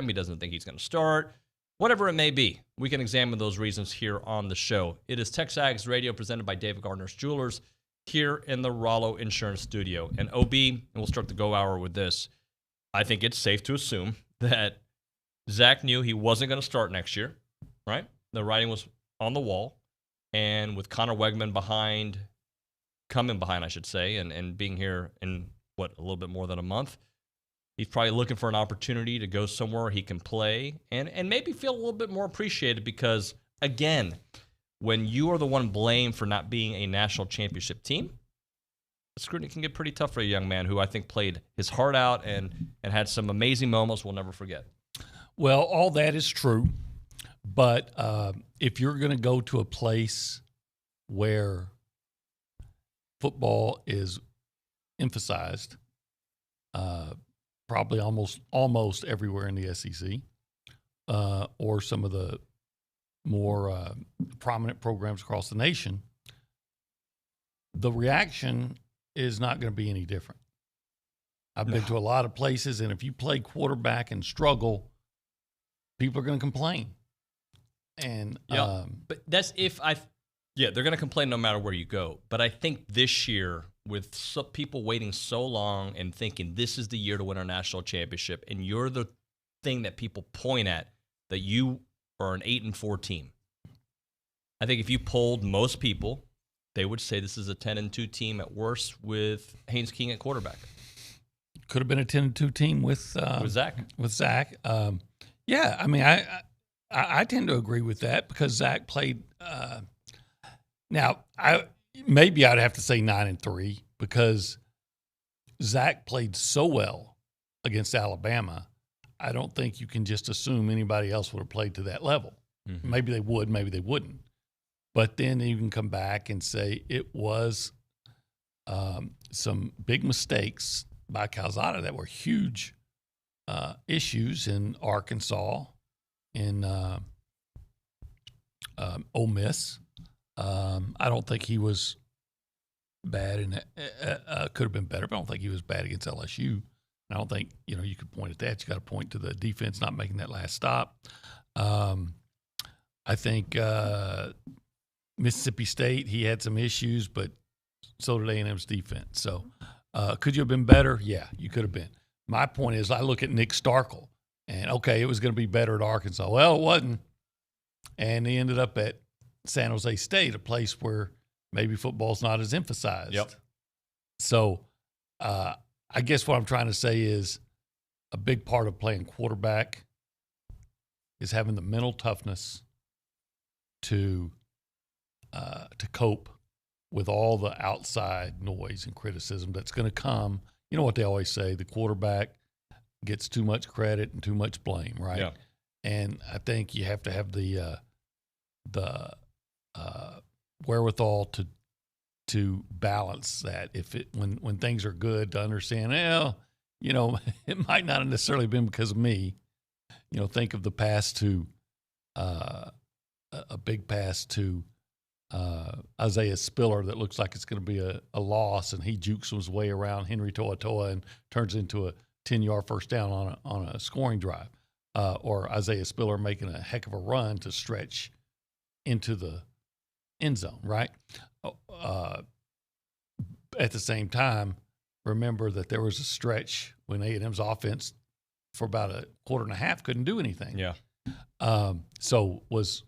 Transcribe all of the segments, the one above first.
He doesn't think he's going to start. Whatever it may be, we can examine those reasons here on the show. It is TexAgs Radio presented by David Gardner's Jewelers here in the Rollo Insurance Studio. And OB, and we'll start the go hour with this, I think it's safe to assume that Zach knew he wasn't going to start next year, right? The writing was on the wall. And with Connor Wegman coming behind, I should say, and being here in, a little bit more than a month, he's probably looking for an opportunity to go somewhere he can play and maybe feel a little bit more appreciated because, again, when you are the one blamed for not being a national championship team, the scrutiny can get pretty tough for a young man who I think played his heart out and had some amazing moments we'll never forget. Well, all that is true, but if you're going to go to a place where football is emphasized, probably almost everywhere in the SEC, or some of the more prominent programs across the nation, the reaction is not going to be any different. I've been to a lot of places, and if you play quarterback and struggle, people are going to complain. And but that's they're going to complain no matter where you go. But I think this year, with people waiting so long and thinking this is the year to win our national championship, and you're the thing that people point at, that you are an 8-4 team. I think if you polled most people, they would say this is a 10-2 team at worst with Haynes King at quarterback. Could have been a 10-2 team with Zach. With Zach, yeah. I mean, I tend to agree with that because Zach played. Now, maybe I'd have to say 9-3 because Zach played so well against Alabama. I don't think you can just assume anybody else would have played to that level. Mm-hmm. Maybe they would, maybe they wouldn't. But then you can come back and say it was some big mistakes by Calzada that were huge issues in Arkansas, in Ole Miss. I don't think he was bad, and could have been better, but I don't think he was bad against LSU. And I don't think, you could point at that. You got to point to the defense not making that last stop. I think Mississippi State, he had some issues, but so did A&M's defense. So could you have been better? Yeah, you could have been. My point is I look at Nick Starkel, and, okay, it was going to be better at Arkansas. Well, it wasn't. And he ended up at San Jose State, a place where maybe football's not as emphasized. Yep. So I guess what I'm trying to say is a big part of playing quarterback is having the mental toughness to cope with all the outside noise and criticism that's going to come. You know what they always say, the quarterback gets too much credit and too much blame, right? Yeah. And I think you have to have the wherewithal to balance that. When things are good, to understand, it might not have necessarily been because of me. Think of the pass to a big pass to Isaiah Spiller that looks like it's going to be a loss, and he jukes his way around Henry To'oTo'o and turns into a 10-yard first down on a scoring drive. Or Isaiah Spiller making a heck of a run to stretch into the end zone, right? At the same time, remember that there was a stretch when A&M's offense for about a quarter and a half couldn't do anything. Yeah. So was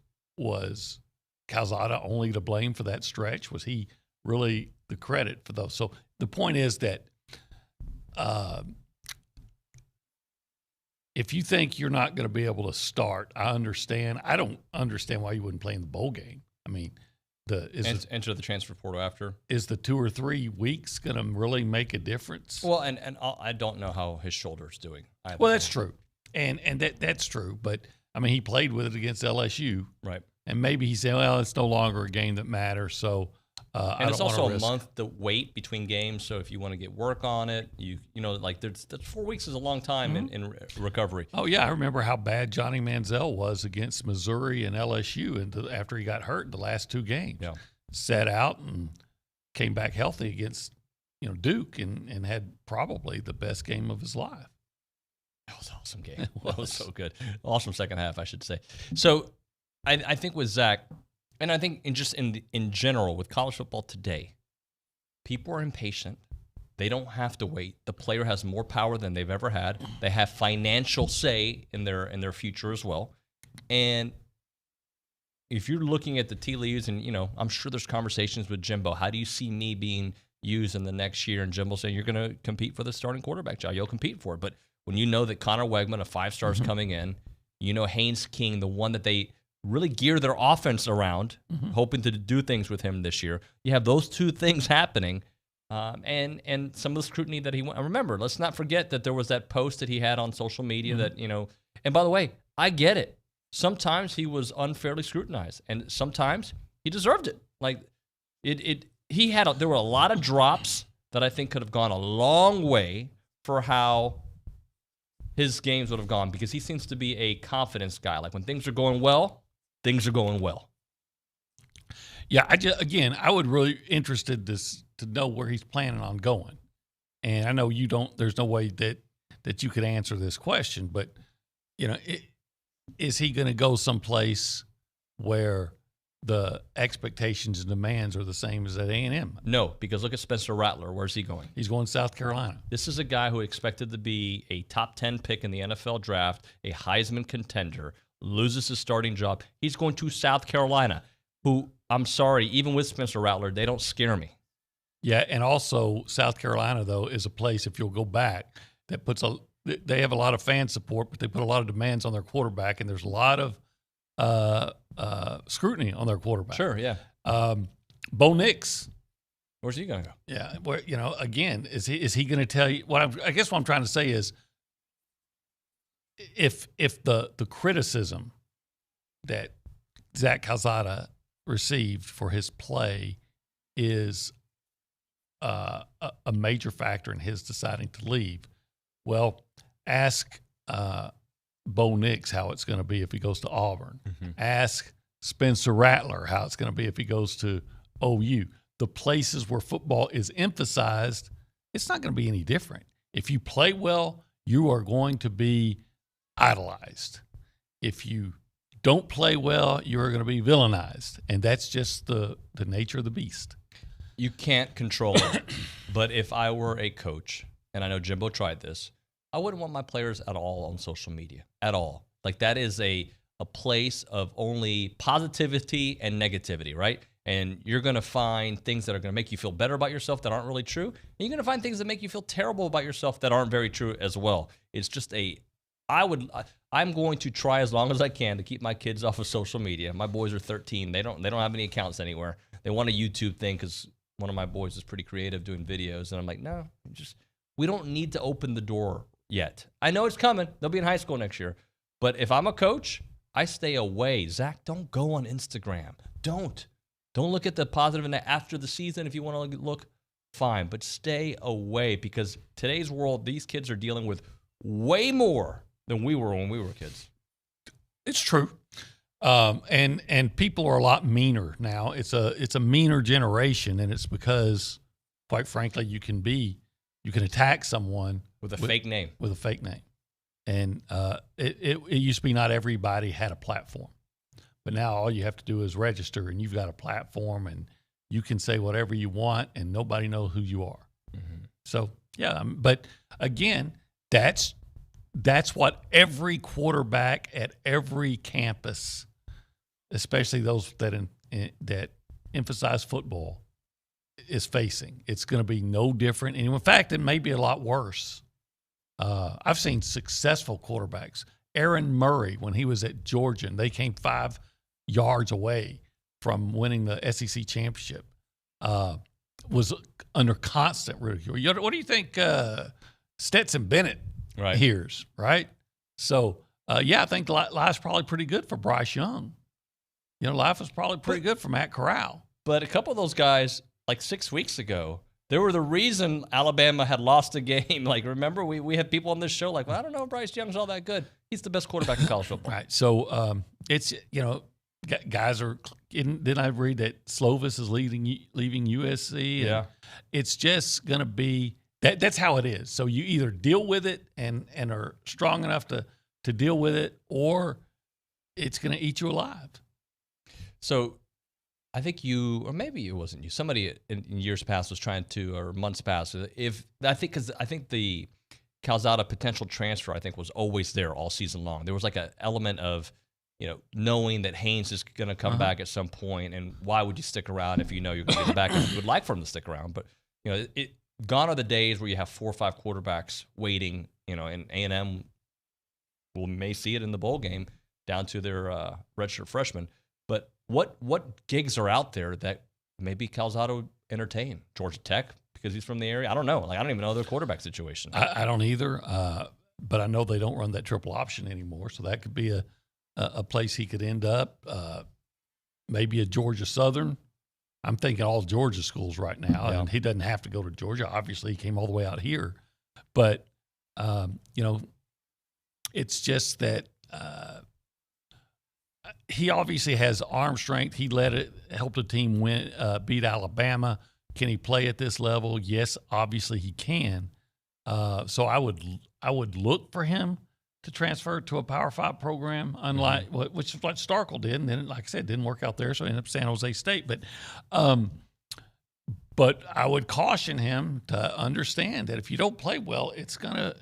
Calzada only to blame for that stretch? Was he really the credit for those? So the point is that if you think you're not going to be able to start, I understand. I don't understand why you wouldn't play in the bowl game. I mean, enter the transfer portal after. Is the 2 or 3 weeks going to really make a difference? Well, and I don't know how his shoulder's doing. Well, that's true, and that's true. But I mean, he played with it against LSU, right? And maybe he said, "Well, it's no longer a game that matters." So, and it's also a month to wait between games. So if you want to get work on it, that's 4 weeks is a long time in recovery. Oh yeah, I remember how bad Johnny Manziel was against Missouri and LSU, and after he got hurt in the last 2 games, sat out and came back healthy against Duke and had probably the best game of his life. That was an awesome game. That was so good. Awesome second half, I should say. So I think with Zach, and I think in general with college football today, people are impatient. They don't have to wait. The player has more power than they've ever had. They have financial say in their future as well. And if you're looking at the tea leaves, and I'm sure there's conversations with Jimbo. How do you see me being used in the next year? And Jimbo saying you're going to compete for the starting quarterback job. You'll compete for it. But when you know that Connor Wegman, a 5-star, is coming in, Haynes King, the one that they really gear their offense around, hoping to do things with him this year. You have those two things happening, and some of the scrutiny that he went. Remember, let's not forget that there was that post that he had on social media that And by the way, I get it. Sometimes he was unfairly scrutinized, and sometimes he deserved it. Like there were a lot of drops that I think could have gone a long way for how his games would have gone, because he seems to be a confidence guy. Like when things are going well, things are going well. Yeah, I would really interested to know where he's planning on going. And I know you don't. There's no way that you could answer this question, but is he going to go someplace where the expectations and demands are the same as at A&M? No, because look at Spencer Rattler. Where's he going? He's going to South Carolina. This is a guy who expected to be a top 10 pick in the NFL draft, a Heisman contender, loses his starting job. He's going to South Carolina, who, I'm sorry, even with Spencer Rattler, they don't scare me. Yeah, and also South Carolina, though, is a place, if you'll go back, that they have a lot of fan support, but they put a lot of demands on their quarterback, and there's a lot of scrutiny on their quarterback. Sure, yeah. Bo Nix. Where's he going to go? Yeah, where again, is he going to tell you I guess what I'm trying to say is, if the criticism that Zach Calzada received for his play is a major factor in his deciding to leave, well, ask Bo Nix how it's going to be if he goes to Auburn. Ask Spencer Rattler how it's going to be if he goes to OU. The places where football is emphasized, it's not going to be any different. If you play well, you are going to be idolized. If you don't play well, you are going to be villainized. And that's just the nature of the beast. You can't control it. But if I were a coach, and I know Jimbo tried this, I wouldn't want my players at all on social media, at all. Like that is a place of only positivity and negativity, right? And you're going to find things that are going to make you feel better about yourself that aren't really true. And you're going to find things that make you feel terrible about yourself that aren't very true as well. It's just I'm going to try as long as I can to keep my kids off of social media. My boys are 13. They don't have any accounts anywhere. They want a YouTube thing because one of my boys is pretty creative doing videos. And I'm like, no, we don't need to open the door yet. I know it's coming. They'll be in high school next year. But if I'm a coach, I stay away. Zach, don't go on Instagram. Don't look at the positive and after the season. If you want to look, fine. But stay away, because today's world, these kids are dealing with way more than we were when we were kids. It's true. And people are a lot meaner now. It's a meaner generation, and it's because, quite frankly, you can attack someone with a fake name. With a fake name. And it used to be not everybody had a platform. But now all you have to do is register, and you've got a platform, and you can say whatever you want, and nobody knows who you are. Mm-hmm. So, yeah, but again, that's what every quarterback at every campus, especially those that emphasize football, is facing. It's going to be no different. And in fact, it may be a lot worse. I've seen successful quarterbacks. Aaron Murray, when he was at Georgia, and they came 5 yards away from winning the SEC championship, was under constant ridicule. What do you think Stetson Bennett hears, right? So, I think life's probably pretty good for Bryce Young. Life is probably pretty good for Matt Corral. But a couple of those guys, like 6 weeks ago, they were the reason Alabama had lost a game. Like, remember, we had people on this show like, well, I don't know if Bryce Young's all that good. He's the best quarterback in college football. Right. So, it's, guys are – didn't I read that Slovis is leaving USC? Yeah. It's just going to be That's how it is. So you either deal with it and are strong enough to deal with it, or it's going to eat you alive. So I think you, or maybe it wasn't you, somebody in years past was trying to, or months past, because I think the Calzada potential transfer, I think, was always there all season long. There was like an element of, knowing that Haynes is going to come back at some point, and why would you stick around if you know you're going to get back? You would like for him to stick around, but gone are the days where you have 4 or 5 quarterbacks waiting. And A&M may see it in the bowl game down to their redshirt freshmen. But what gigs are out there that maybe Calzada would entertain? Georgia Tech, because he's from the area. I don't know. I don't even know their quarterback situation. I don't either. But I know they don't run that triple option anymore, so that could be a place he could end up. Maybe a Georgia Southern. I'm thinking all Georgia schools right now, and he doesn't have to go to Georgia. Obviously, he came all the way out here. But, it's just that he obviously has arm strength. He helped a team beat Alabama. Can he play at this level? Yes, obviously he can. So I would look for him to transfer to a Power 5 program, unlike which is what Starkle did, and then, like I said, didn't work out there, so he ended up San Jose State. But I would caution him to understand that if you don't play well, it's gonna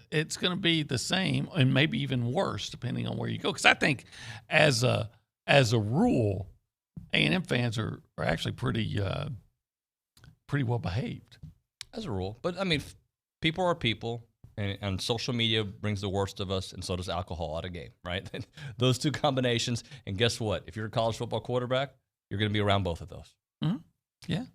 be the same and maybe even worse depending on where you go. Because I think as a rule, A&M fans are actually pretty well behaved. As a rule, but I mean, people are people. And social media brings the worst of us, and so does alcohol at a game, right? Those two combinations. And guess what? If you're a college football quarterback, you're going to be around both of those. Mm-hmm. Yeah.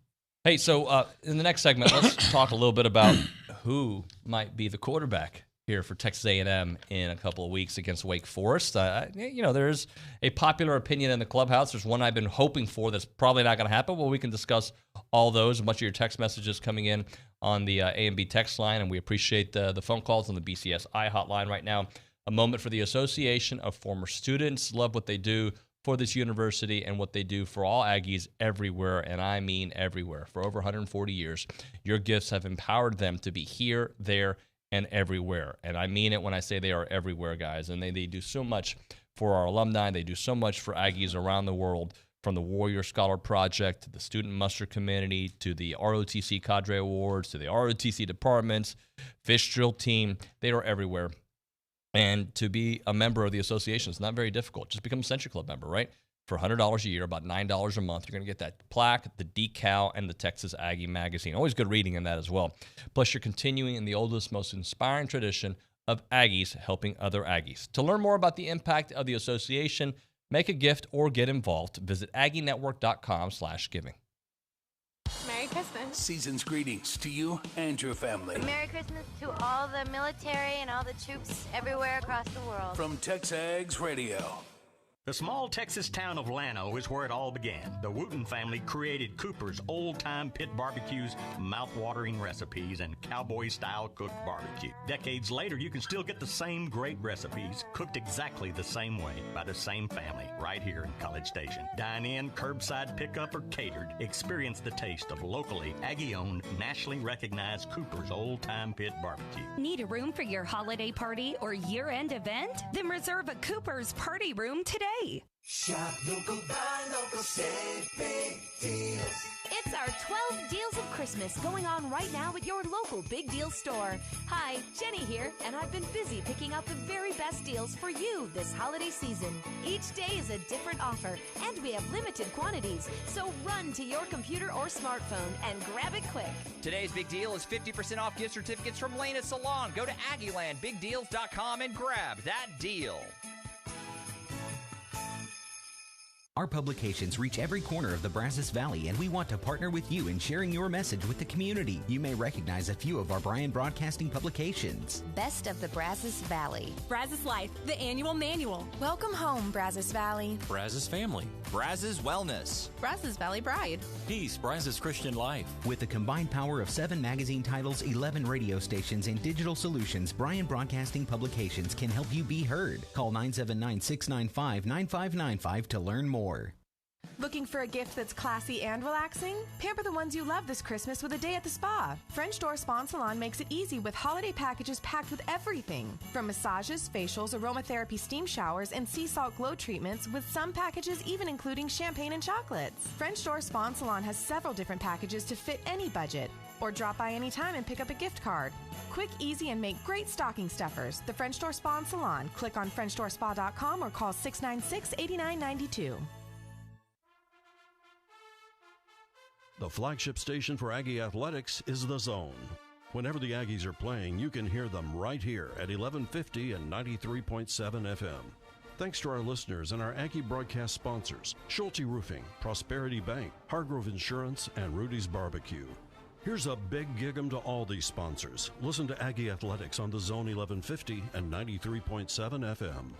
Hey, so in the next segment, let's talk a little bit about who might be the quarterback here for Texas A&M in a couple of weeks against Wake Forest. There's a popular opinion in the clubhouse. There's one I've been hoping for that's probably not going to happen. Well, we can discuss all those, a bunch of your text messages coming in on the A&B text line, and we appreciate the phone calls on the BCSI hotline right now. A moment for the Association of Former Students. Love what they do for this university and what they do for all Aggies everywhere, and I mean everywhere. For over 140 years, your gifts have empowered them to be here, there, and everywhere. And I mean it when I say they are everywhere, guys. And they do so much for our alumni. They do so much for Aggies around the world, from the Warrior Scholar Project to the Student Muster Committee to the ROTC Cadre Awards to the ROTC departments, Fish Drill Team. They are everywhere. And to be a member of the association is not very difficult. Just become a Century Club member, right? For $100 a year, about $9 a month, you're going to get that plaque, the decal, and the Texas Aggie magazine. Always good reading in that as well. Plus, you're continuing in the oldest, most inspiring tradition of Aggies helping other Aggies. To learn more about the impact of the association, make a gift, or get involved, visit aggienetwork.com/giving. Merry Christmas. Season's greetings to you and your family. Merry Christmas to all the military and all the troops everywhere across the world. From TexAgs Radio. The small Texas town of Llano is where it all began. The Wooten family created Cooper's old-time pit barbecues, mouth-watering recipes, and cowboy-style cooked barbecue. Decades later, you can still get the same great recipes, cooked exactly the same way by the same family, right here in College Station. Dine in, curbside pickup, or catered. Experience the taste of locally Aggie-owned, nationally recognized Cooper's old-time pit barbecue. Need a room for your holiday party or year-end event? Then reserve a Cooper's party room today. Shop local, buy local, save big deals. It's our 12 Deals of Christmas going on right now at your local Big Deal store. Hi, Jenny here, and I've been busy picking out the very best deals for you this holiday season. Each day is a different offer, and we have limited quantities, so run to your computer or smartphone and grab it quick. Today's big deal is 50% off gift certificates from Lena Salon. Go to AggielandBigDeals.com and grab that deal. Our publications reach every corner of the Brazos Valley, and we want to partner with you in sharing your message with the community. You may recognize a few of our Bryan Broadcasting publications. Best of the Brazos Valley. Brazos Life, the annual manual. Welcome home, Brazos Valley. Brazos Family. Brazos Wellness. Brazos Valley Bride. Peace, Brazos Christian Life. With the combined power of 7 magazine titles, 11 radio stations, and digital solutions, Bryan Broadcasting Publications can help you be heard. Call 979-695-9595 to learn more. Looking for a gift that's classy and relaxing? Pamper the ones you love this Christmas with a day at the spa. French Door Spa and Salon makes it easy with holiday packages packed with everything. From massages, facials, aromatherapy steam showers, and sea salt glow treatments, with some packages even including champagne and chocolates. French Door Spa and Salon has several different packages to fit any budget. Or drop by anytime and pick up a gift card. Quick, easy, and make great stocking stuffers. The French Door Spa and Salon. Click on FrenchDoorSpa.com or call 696-8992. The flagship station for Aggie Athletics is The Zone. Whenever the Aggies are playing, you can hear them right here at 1150 and 93.7 FM. Thanks to our listeners and our Aggie broadcast sponsors, Schulte Roofing, Prosperity Bank, Hargrove Insurance, and Rudy's Barbecue. Here's a big gig 'em to all these sponsors. Listen to Aggie Athletics on The Zone 1150 and 93.7 FM.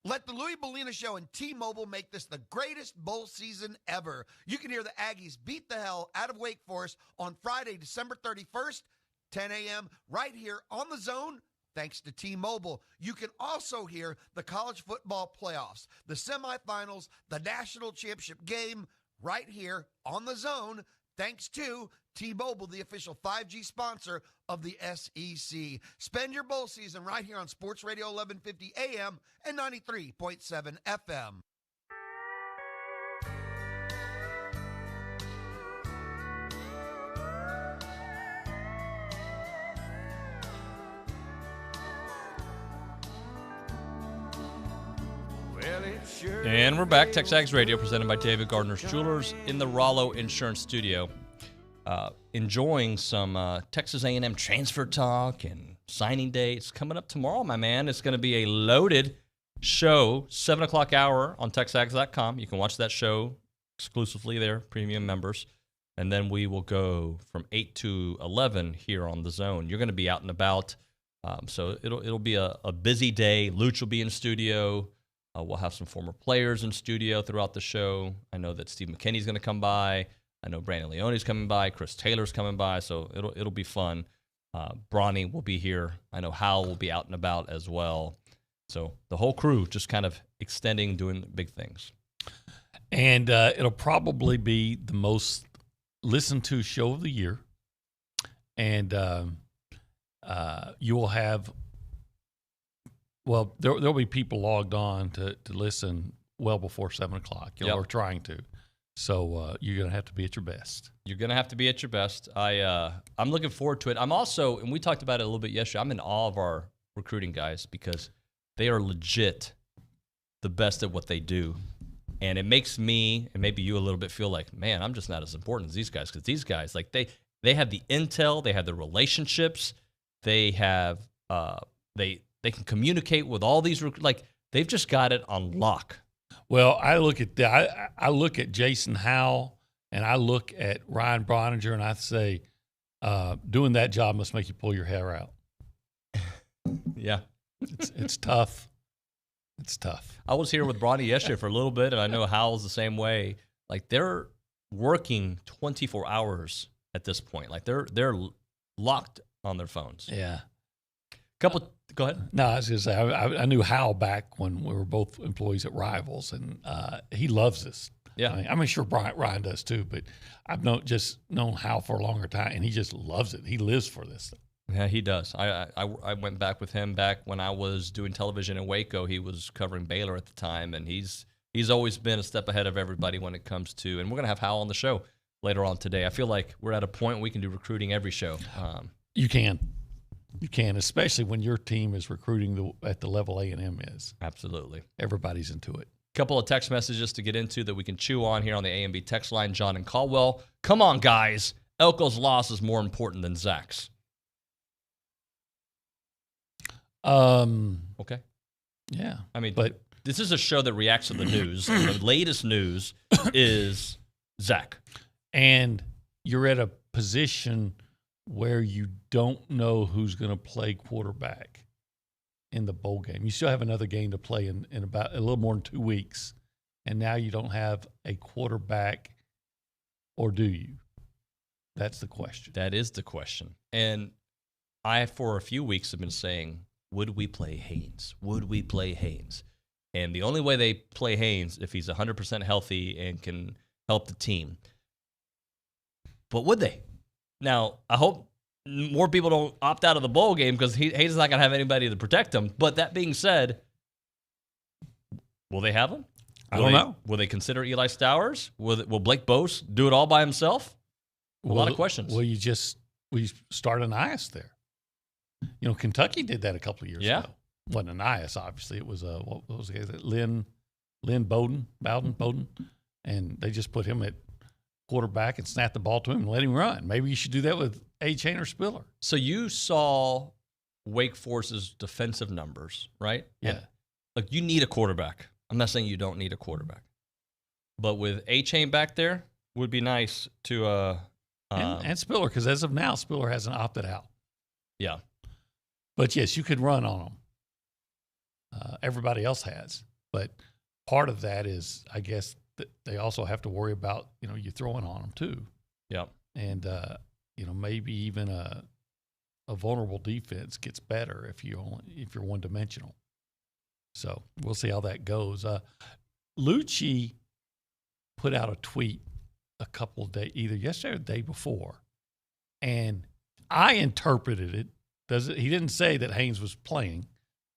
Let the Louis Bellina Show and T-Mobile make this the greatest bowl season ever. You can hear the Aggies beat the hell out of Wake Forest on Friday, December 31st, 10 a.m., right here on The Zone, thanks to T-Mobile. You can also hear the college football playoffs, the semifinals, the national championship game, right here on The Zone, thanks to T-Mobile, the official 5G sponsor of the SEC. Spend your bowl season right here on Sports Radio 1150 AM and 93.7 FM. And we're back. TexAgs Radio, presented by David Gardner's Jewelers in the Rollo Insurance Studio. Enjoying some Texas A&M transfer talk and signing dates coming up tomorrow, my man. It's going to be a loaded show, 7 o'clock hour on TexAgs.com. You can watch that show exclusively there, premium members. And then we will go from 8 to 11 here on The Zone. You're going to be out and about. So it'll be a busy day. Luch will be in studio. We'll have some former players in studio throughout the show. I know that Steve McKinney's going to come by. I know Brandon Leone's coming by. Chris Taylor's coming by. So it'll be fun. Bronny will be here. I know Hal will be out and about as well. So the whole crew just kind of extending, doing big things. And it'll probably be the most listened to show of the year. And you will have, well, there'll be people logged on to listen well before 7 o'clock. Or trying to. So you're going to have to be at your best. You're going to have to be at your best. I'm looking forward to it. I'm also, and we talked about it a little bit yesterday, I'm in awe of our recruiting guys because they are legit the best at what they do. And it makes me, and maybe you a little bit, feel like, man, I'm just not as important as these guys, because these guys, like they have the intel, they have the relationships, they have, they can communicate with all these, like they've just got it on lock. Well, I look at that. I look at Jason Howell and I look at Ryan Broninger and I say, doing that job must make you pull your hair out. Yeah, it's tough. It's tough. I was here with Bronny yesterday for a little bit, and I know Howell's the same way. Like they're working 24 hours at this point. Like they're locked on their phones. Yeah. Go ahead. No, I was going to say, I knew Hal back when we were both employees at Rivals, and he loves this. Yeah. I'm sure Ryan does too, but I've known Hal for a longer time, and he just loves it. He lives for this stuff. Yeah, he does. I went back with him back when I was doing television in Waco. He was covering Baylor at the time, and he's always been a step ahead of everybody when it comes to, and we're going to have Hal on the show later on today. I feel like we're at a point where we can do recruiting every show. You can, especially when your team is recruiting at the level A&M is. Absolutely. Everybody's into it. Couple of text messages to get into that we can chew on here on the A&B text line. John and Caldwell. Come on, guys. Elko's loss is more important than Zach's. Okay. Yeah. I mean, but this is a show that reacts to the news. The latest news is Zach. And you're at a position where you don't know who's going to play quarterback in the bowl game. You still have another game to play in about a little more than 2 weeks. And now you don't have a quarterback, or do you? That's the question. That is the question. And I, for a few weeks, have been saying, would we play Haynes? Would we play Haynes? And the only way they play Haynes if he's 100% healthy and can help the team. But would they? Now, I hope more people don't opt out of the bowl game because Haynes is not going to have anybody to protect him. But that being said, will they have him? I don't know. Will they consider Eli Stowers? Will Blake Bose do it all by himself? A lot of questions. Well, we start Anias there. You know, Kentucky did that a couple of years ago. Wasn't Anias, obviously. It was what was the guy? Lynn Bowden, and they just put him at quarterback and snapped the ball to him and let him run. Maybe you should do that with A-Chain or Spiller. So you saw Wake Forest's defensive numbers, right? Yeah. And, look, you need a quarterback. I'm not saying you don't need a quarterback. But with A-Chain back there, would be nice to and Spiller, because as of now, Spiller hasn't opted out. Yeah. But, yes, you could run on them. Everybody else has. But part of that is, I guess, that they also have to worry about, you throwing on them too. Yeah. And, maybe even a vulnerable defense gets better if you're one-dimensional. So we'll see how that goes. Lucci put out a tweet a couple of days, either yesterday or the day before, and I interpreted it. He didn't say that Haynes was playing.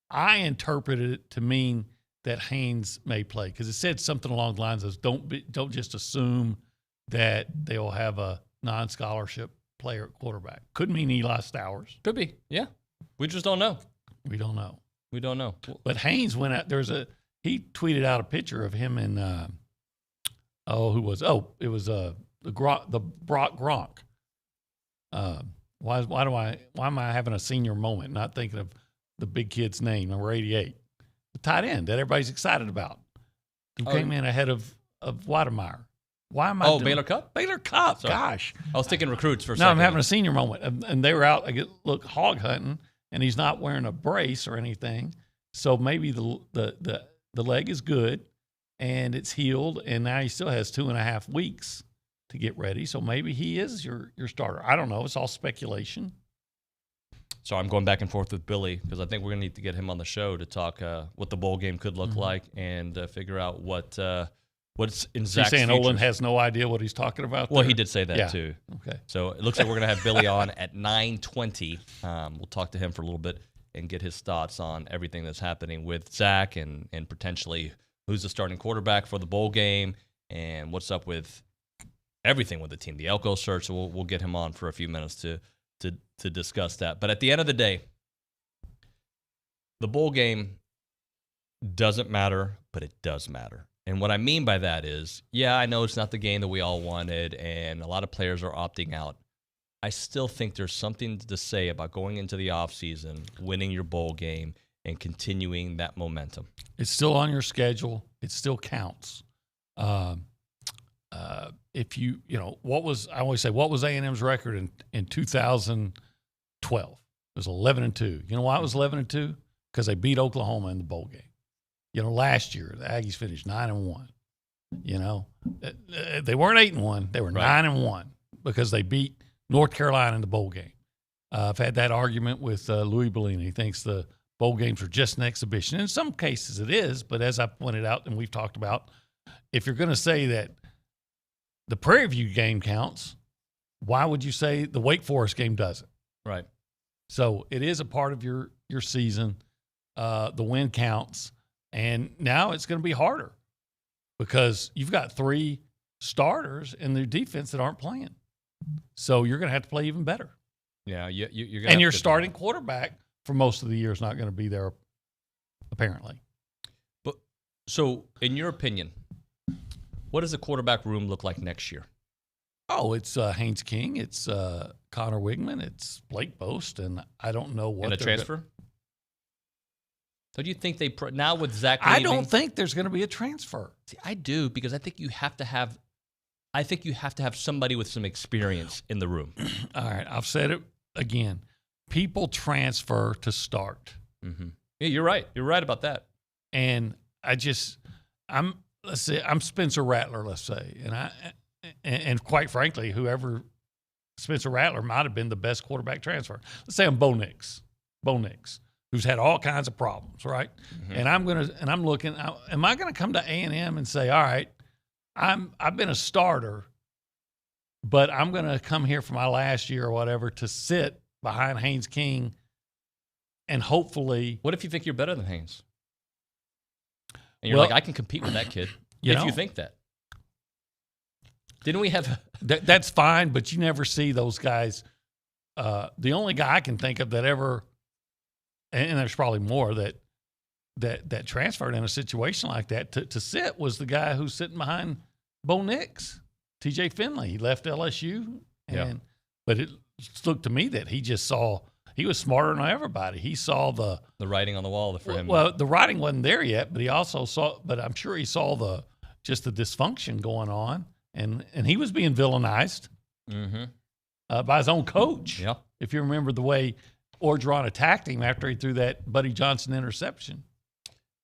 I interpreted it to mean that Haynes may play because it said something along the lines of don't just assume that they will have a non-scholarship player at quarterback. Could mean Eli Stowers. Could be, yeah. We just don't know. We don't know. We don't know. But Haynes went out. He tweeted out a picture of him and it was the Brock Gronk. Why am I having a senior moment, not thinking of the big kid's name, number 88, the tight end that everybody's excited about, who came in ahead of Weidemeyer. Why am I? Baylor Cup. Baylor Cup. Sorry. Gosh, I was thinking recruits for a no, second. I'm having a senior moment, and they were out. Hog hunting, and he's not wearing a brace or anything, so maybe the leg is good, and it's healed, and now he still has 2.5 weeks to get ready. So maybe he is your starter. I don't know. It's all speculation. So I'm going back and forth with Billy because I think we're going to need to get him on the show to talk what the bowl game could look like and figure out what's in Zach's saying futures. Olin has no idea what he's talking about Well, there? he did say that too. Okay. So it looks like we're going to have Billy on at 9:20. We'll talk to him for a little bit and get his thoughts on everything that's happening with Zach and potentially who's the starting quarterback for the bowl game and what's up with everything with the team, the Elko search. So we'll get him on for a few minutes to discuss that. But at the end of the day, the bowl game doesn't matter, but it does matter. And what I mean by that is, yeah, I know it's not the game that we all wanted, and a lot of players are opting out. I still think there's something to say about going into the offseason, winning your bowl game, and continuing that momentum. It's still on your schedule. It still counts. If I always say, what was A&M's record in 2012? It was 11-2. You know why it was 11-2? Because they beat Oklahoma in the bowl game. Last year the Aggies finished 9-1. They weren't 8-1. They were 9-1 because they beat North Carolina in the bowl game. I've had that argument with Louis Bellini. He thinks the bowl games are just an exhibition. In some cases it is, but as I pointed out and we've talked about, if you're going to say that the Prairie View game counts, why would you say the Wake Forest game doesn't? Right. So it is a part of your season. The win counts. And now it's going to be harder because you've got 3 starters in their defense that aren't playing. So you're going to have to play even better. Yeah, you're going and your starting quarterback for most of the year is not going to be there, apparently. But so, in your opinion, what does the quarterback room look like next year? Oh, it's Haynes King, it's Connor Wigman, it's Blake Boast, and I don't know what. And a transfer? So do you think now with Zach leaving? I don't think there's going to be a transfer. See, I do because I think you have to have somebody with some experience in the room. All right, I've said it again. People transfer to start. Mm-hmm. Yeah, you're right. You're right about that. And I'm Spencer Rattler, let's say, and quite frankly, whoever Spencer Rattler might have been the best quarterback transfer. Let's say I'm Bo Nix, who's had all kinds of problems, right? And I'm looking. Am I going to come to A&M and say, all right, I've been a starter, but I'm going to come here for my last year or whatever to sit behind Haynes King, and hopefully. What if you think you're better than Haynes? And you're like, I can compete with that kid. You think that. Didn't we have that's fine, but you never see those guys. The only guy I can think of that ever, and there's probably more that transferred in a situation like that to sit, was the guy who's sitting behind Bo Nix, TJ Finley. He left LSU, but it looked to me that he just saw. He was smarter than everybody. He saw the writing on the wall for him. Well, the writing wasn't there yet, but he also saw. But I'm sure he saw the dysfunction going on, and he was being villainized by his own coach. Yeah, if you remember the way Orgeron attacked him after he threw that Buddy Johnson interception.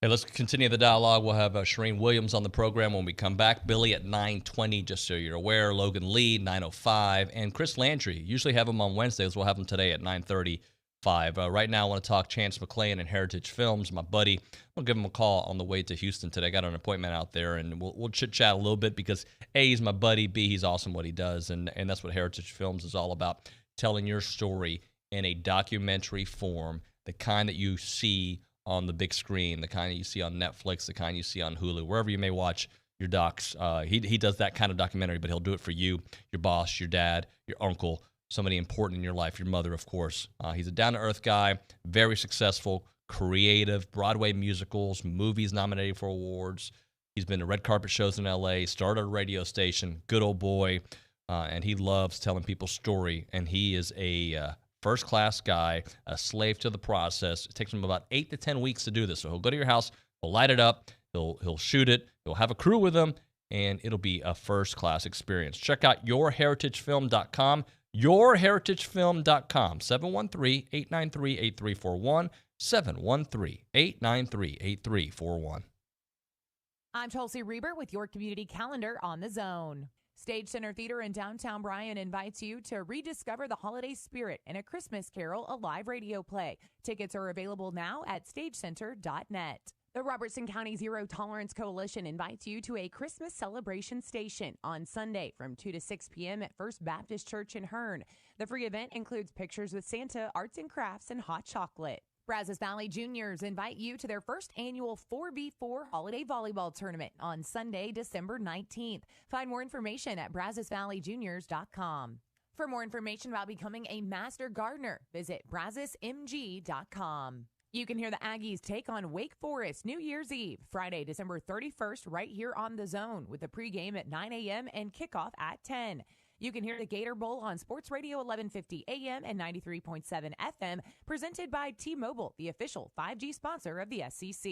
Hey, let's continue the dialogue. We'll have Charean Williams on the program when we come back. Billy at 9:20, just so you're aware. Logan Lee, 9:05. And Chris Landry. Usually have him on Wednesdays. We'll have him today at 9:35. Right now, I want to talk Chance McClain and Heritage Films, my buddy. I'll give him a call on the way to Houston today. I got an appointment out there, and we'll chit-chat a little bit because, A, he's my buddy, B, he's awesome what he does, and that's what Heritage Films is all about, telling your story in a documentary form, the kind that you see on the big screen, the kind that you see on Netflix, the kind you see on Hulu, wherever you may watch your docs. He does that kind of documentary, but he'll do it for you, your boss, your dad, your uncle, somebody important in your life, your mother, of course. He's a down-to-earth guy, very successful, creative, Broadway musicals, movies nominated for awards. He's been to red carpet shows in L.A., started a radio station, good old boy, and he loves telling people's story, and he is a first-class guy, a slave to the process. It takes him about 8 to 10 weeks to do this. So he'll go to your house, he'll light it up, he'll shoot it, he'll have a crew with him, and it'll be a first-class experience. Check out yourheritagefilm.com, yourheritagefilm.com, 713-893-8341, 713-893-8341. I'm Chelsea Reber with your community calendar on the Zone. Stage Center Theater in downtown Bryan invites you to rediscover the holiday spirit in A Christmas Carol, a live radio play. Tickets are available now at stagecenter.net. The Robertson County Zero Tolerance Coalition invites you to a Christmas celebration station on Sunday from 2 to 6 p.m. at First Baptist Church in Hearn. The free event includes pictures with Santa, arts and crafts, and hot chocolate. Brazos Valley Juniors invite you to their first annual 4v4 holiday volleyball tournament on Sunday, December 19th. Find more information at brazosvalleyjuniors.com. For more information about becoming a master gardener, visit brazosmg.com. You can hear the Aggies take on Wake Forest New Year's Eve, Friday, December 31st, right here on The Zone, with a pregame at 9 a.m. and kickoff at 10. You can hear the Gator Bowl on Sports Radio 1150 AM and 93.7 FM, presented by T-Mobile, the official 5G sponsor of the SEC.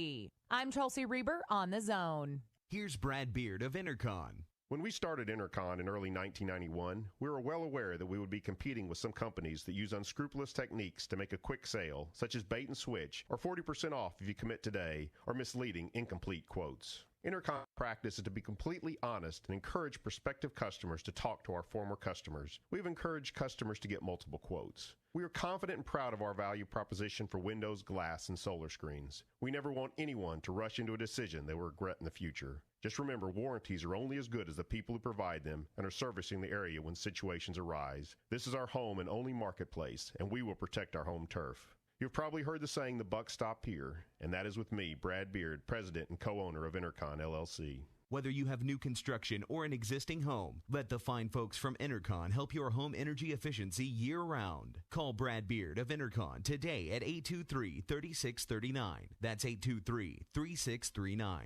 I'm Chelsea Reber on The Zone. Here's Brad Beard of Intercon. When we started Intercon in early 1991, we were well aware that we would be competing with some companies that use unscrupulous techniques to make a quick sale, such as bait and switch, or 40% off if you commit today, or misleading, incomplete quotes. Intercon practice is to be completely honest and encourage prospective customers to talk to our former customers. We've encouraged customers to get multiple quotes. We are confident and proud of our value proposition for windows, glass, and solar screens. We never want anyone to rush into a decision they will regret in the future. Just remember, warranties are only as good as the people who provide them and are servicing the area when situations arise. This is our home and only marketplace, and we will protect our home turf. You've probably heard the saying, the buck stopped here, and that is with me, Brad Beard, president and co-owner of Intercon, LLC. Whether you have new construction or an existing home, let the fine folks from Intercon help your home energy efficiency year-round. Call Brad Beard of Intercon today at 823-3639. That's 823-3639.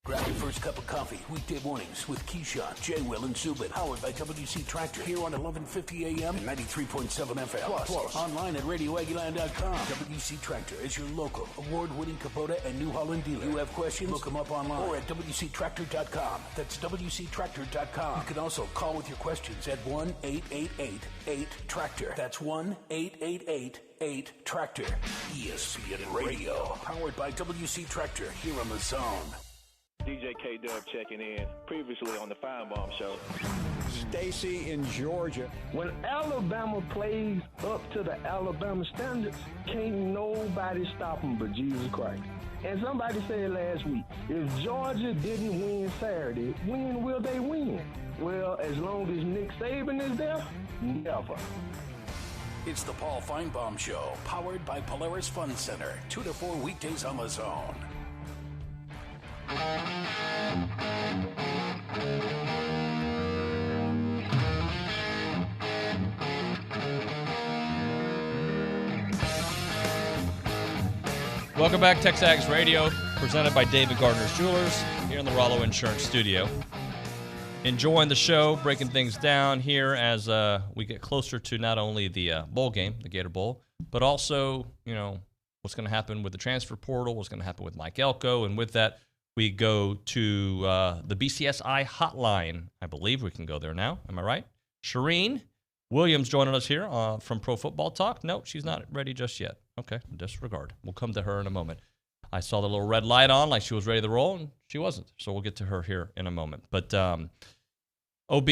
Grab your first cup of coffee weekday mornings with Keyshawn, J. Will, and Zubin. Powered by WC Tractor here on 1150 AM and 93.7 FM. Plus online at RadioAggieland.com. WC Tractor is your local award-winning Kubota and New Holland dealer. You have questions? Look them up online or at WCTractor.com. That's WCTractor.com. You can also call with your questions at 1-888-8-TRACTOR. That's 1-888-8-TRACTOR. ESPN Radio. Powered by WC Tractor here on the Zone. DJ K-Dub checking in, previously on the Finebaum Show. Stacy in Georgia. When Alabama plays up to the Alabama standards, can't nobody stop them but Jesus Christ. And somebody said last week, if Georgia didn't win Saturday, when will they win? Well, as long as Nick Saban is there, never. It's the Paul Finebaum Show, powered by Polaris Fun Center, 2 to 4 weekdays on the Zone. Welcome back, TexAgs Radio, presented by David Gardner's Jewelers, here in the Rollo Insurance Studio. Enjoying the show, breaking things down here as we get closer to not only the bowl game, the Gator Bowl, but also, what's going to happen with the transfer portal, what's going to happen with Mike Elko, and with that, we go to the BCSI hotline. I believe we can go there now. Am I right? Charean Williams joining us here from Pro Football Talk. No, she's not ready just yet. Okay, disregard. We'll come to her in a moment. I saw the little red light on like she was ready to roll, and she wasn't. So we'll get to her here in a moment. But, OB,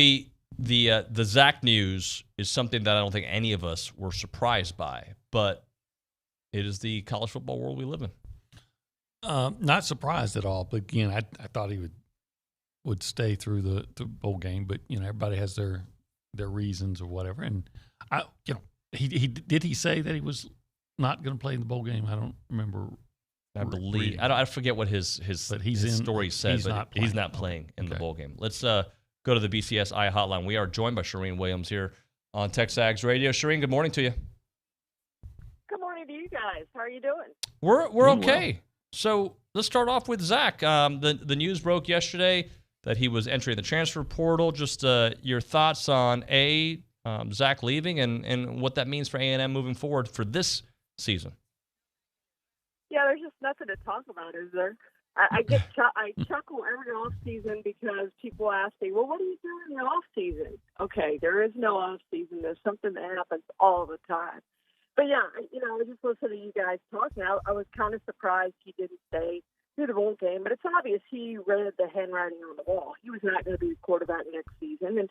the Zach news is something that I don't think any of us were surprised by, but it is the college football world we live in. Not surprised at all, but again, I thought he would stay through the bowl game, but everybody has their reasons or whatever. And he say that he was not going to play in the bowl game? I don't remember. I believe I forget what his story said, but he's not playing in the bowl game. Let's go to the BCSI hotline. We are joined by Charean Williams here on TexAgs Radio. Charean, good morning to you. Good morning to you guys. How are you doing? We're okay. Well. So let's start off with Zach. The news broke yesterday that he was entering the transfer portal. Just your thoughts on Zach leaving and what that means for A&M moving forward for this season. Yeah, there's just nothing to talk about, is there? I chuckle every off season because people ask me, well, what do you do in the off season? Okay, there is no off season. There's something that happens all the time. But yeah, I was just listening to you guys talking. I was kind of surprised he didn't stay through the bowl game, but it's obvious he read the handwriting on the wall. He was not going to be the quarterback next season. And,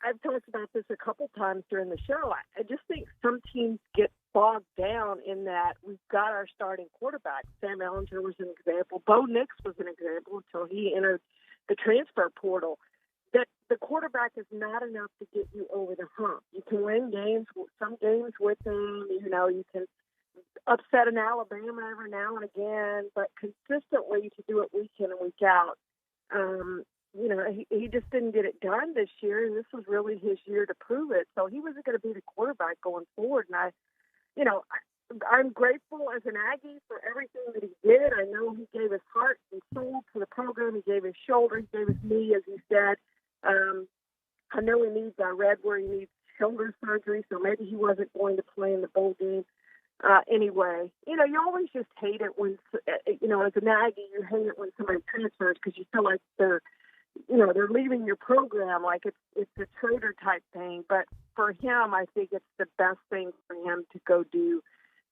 I've talked about this a couple times during the show. I just think some teams get bogged down in that we've got our starting quarterback. Sam Ehlinger was an example. Bo Nix was an example until he entered the transfer portal. That the quarterback is not enough to get you over the hump. You can win some games with him. You can upset an Alabama every now and again, but consistently to do it week in and week out. He just didn't get it done this year, and this was really his year to prove it. So he wasn't going to be the quarterback going forward. And I'm grateful as an Aggie for everything that he did. I know he gave his heart and soul to the program. He gave his shoulder. He gave his knee, as he said. I know I read where he needs shoulder surgery, so maybe he wasn't going to play in the bowl game anyway. You always just hate it when, as an Aggie, you hate it when somebody transfers because you feel like they're leaving your program like it's a traitor type thing. But for him, I think it's the best thing for him to go do,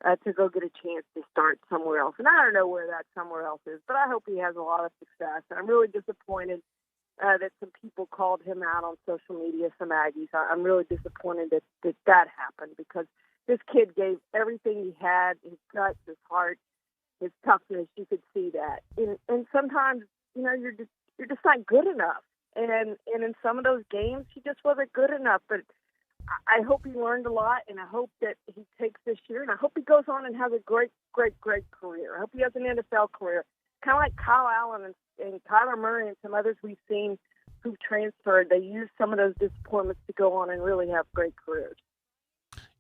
to go get a chance to start somewhere else. And I don't know where that somewhere else is, but I hope he has a lot of success. And I'm really disappointed that some people called him out on social media, some Aggies. I'm really disappointed that happened because this kid gave everything he had, his guts, his heart, his toughness. You could see that. And sometimes, you're just not good enough. And in some of those games, he just wasn't good enough. But I hope he learned a lot, and I hope that he takes this year, and I hope he goes on and has a great, great, great career. I hope he has an NFL career, kind of like Kyle Allen and Kyler Murray and some others we've seen who've transferred. They use some of those disappointments to go on and really have great careers.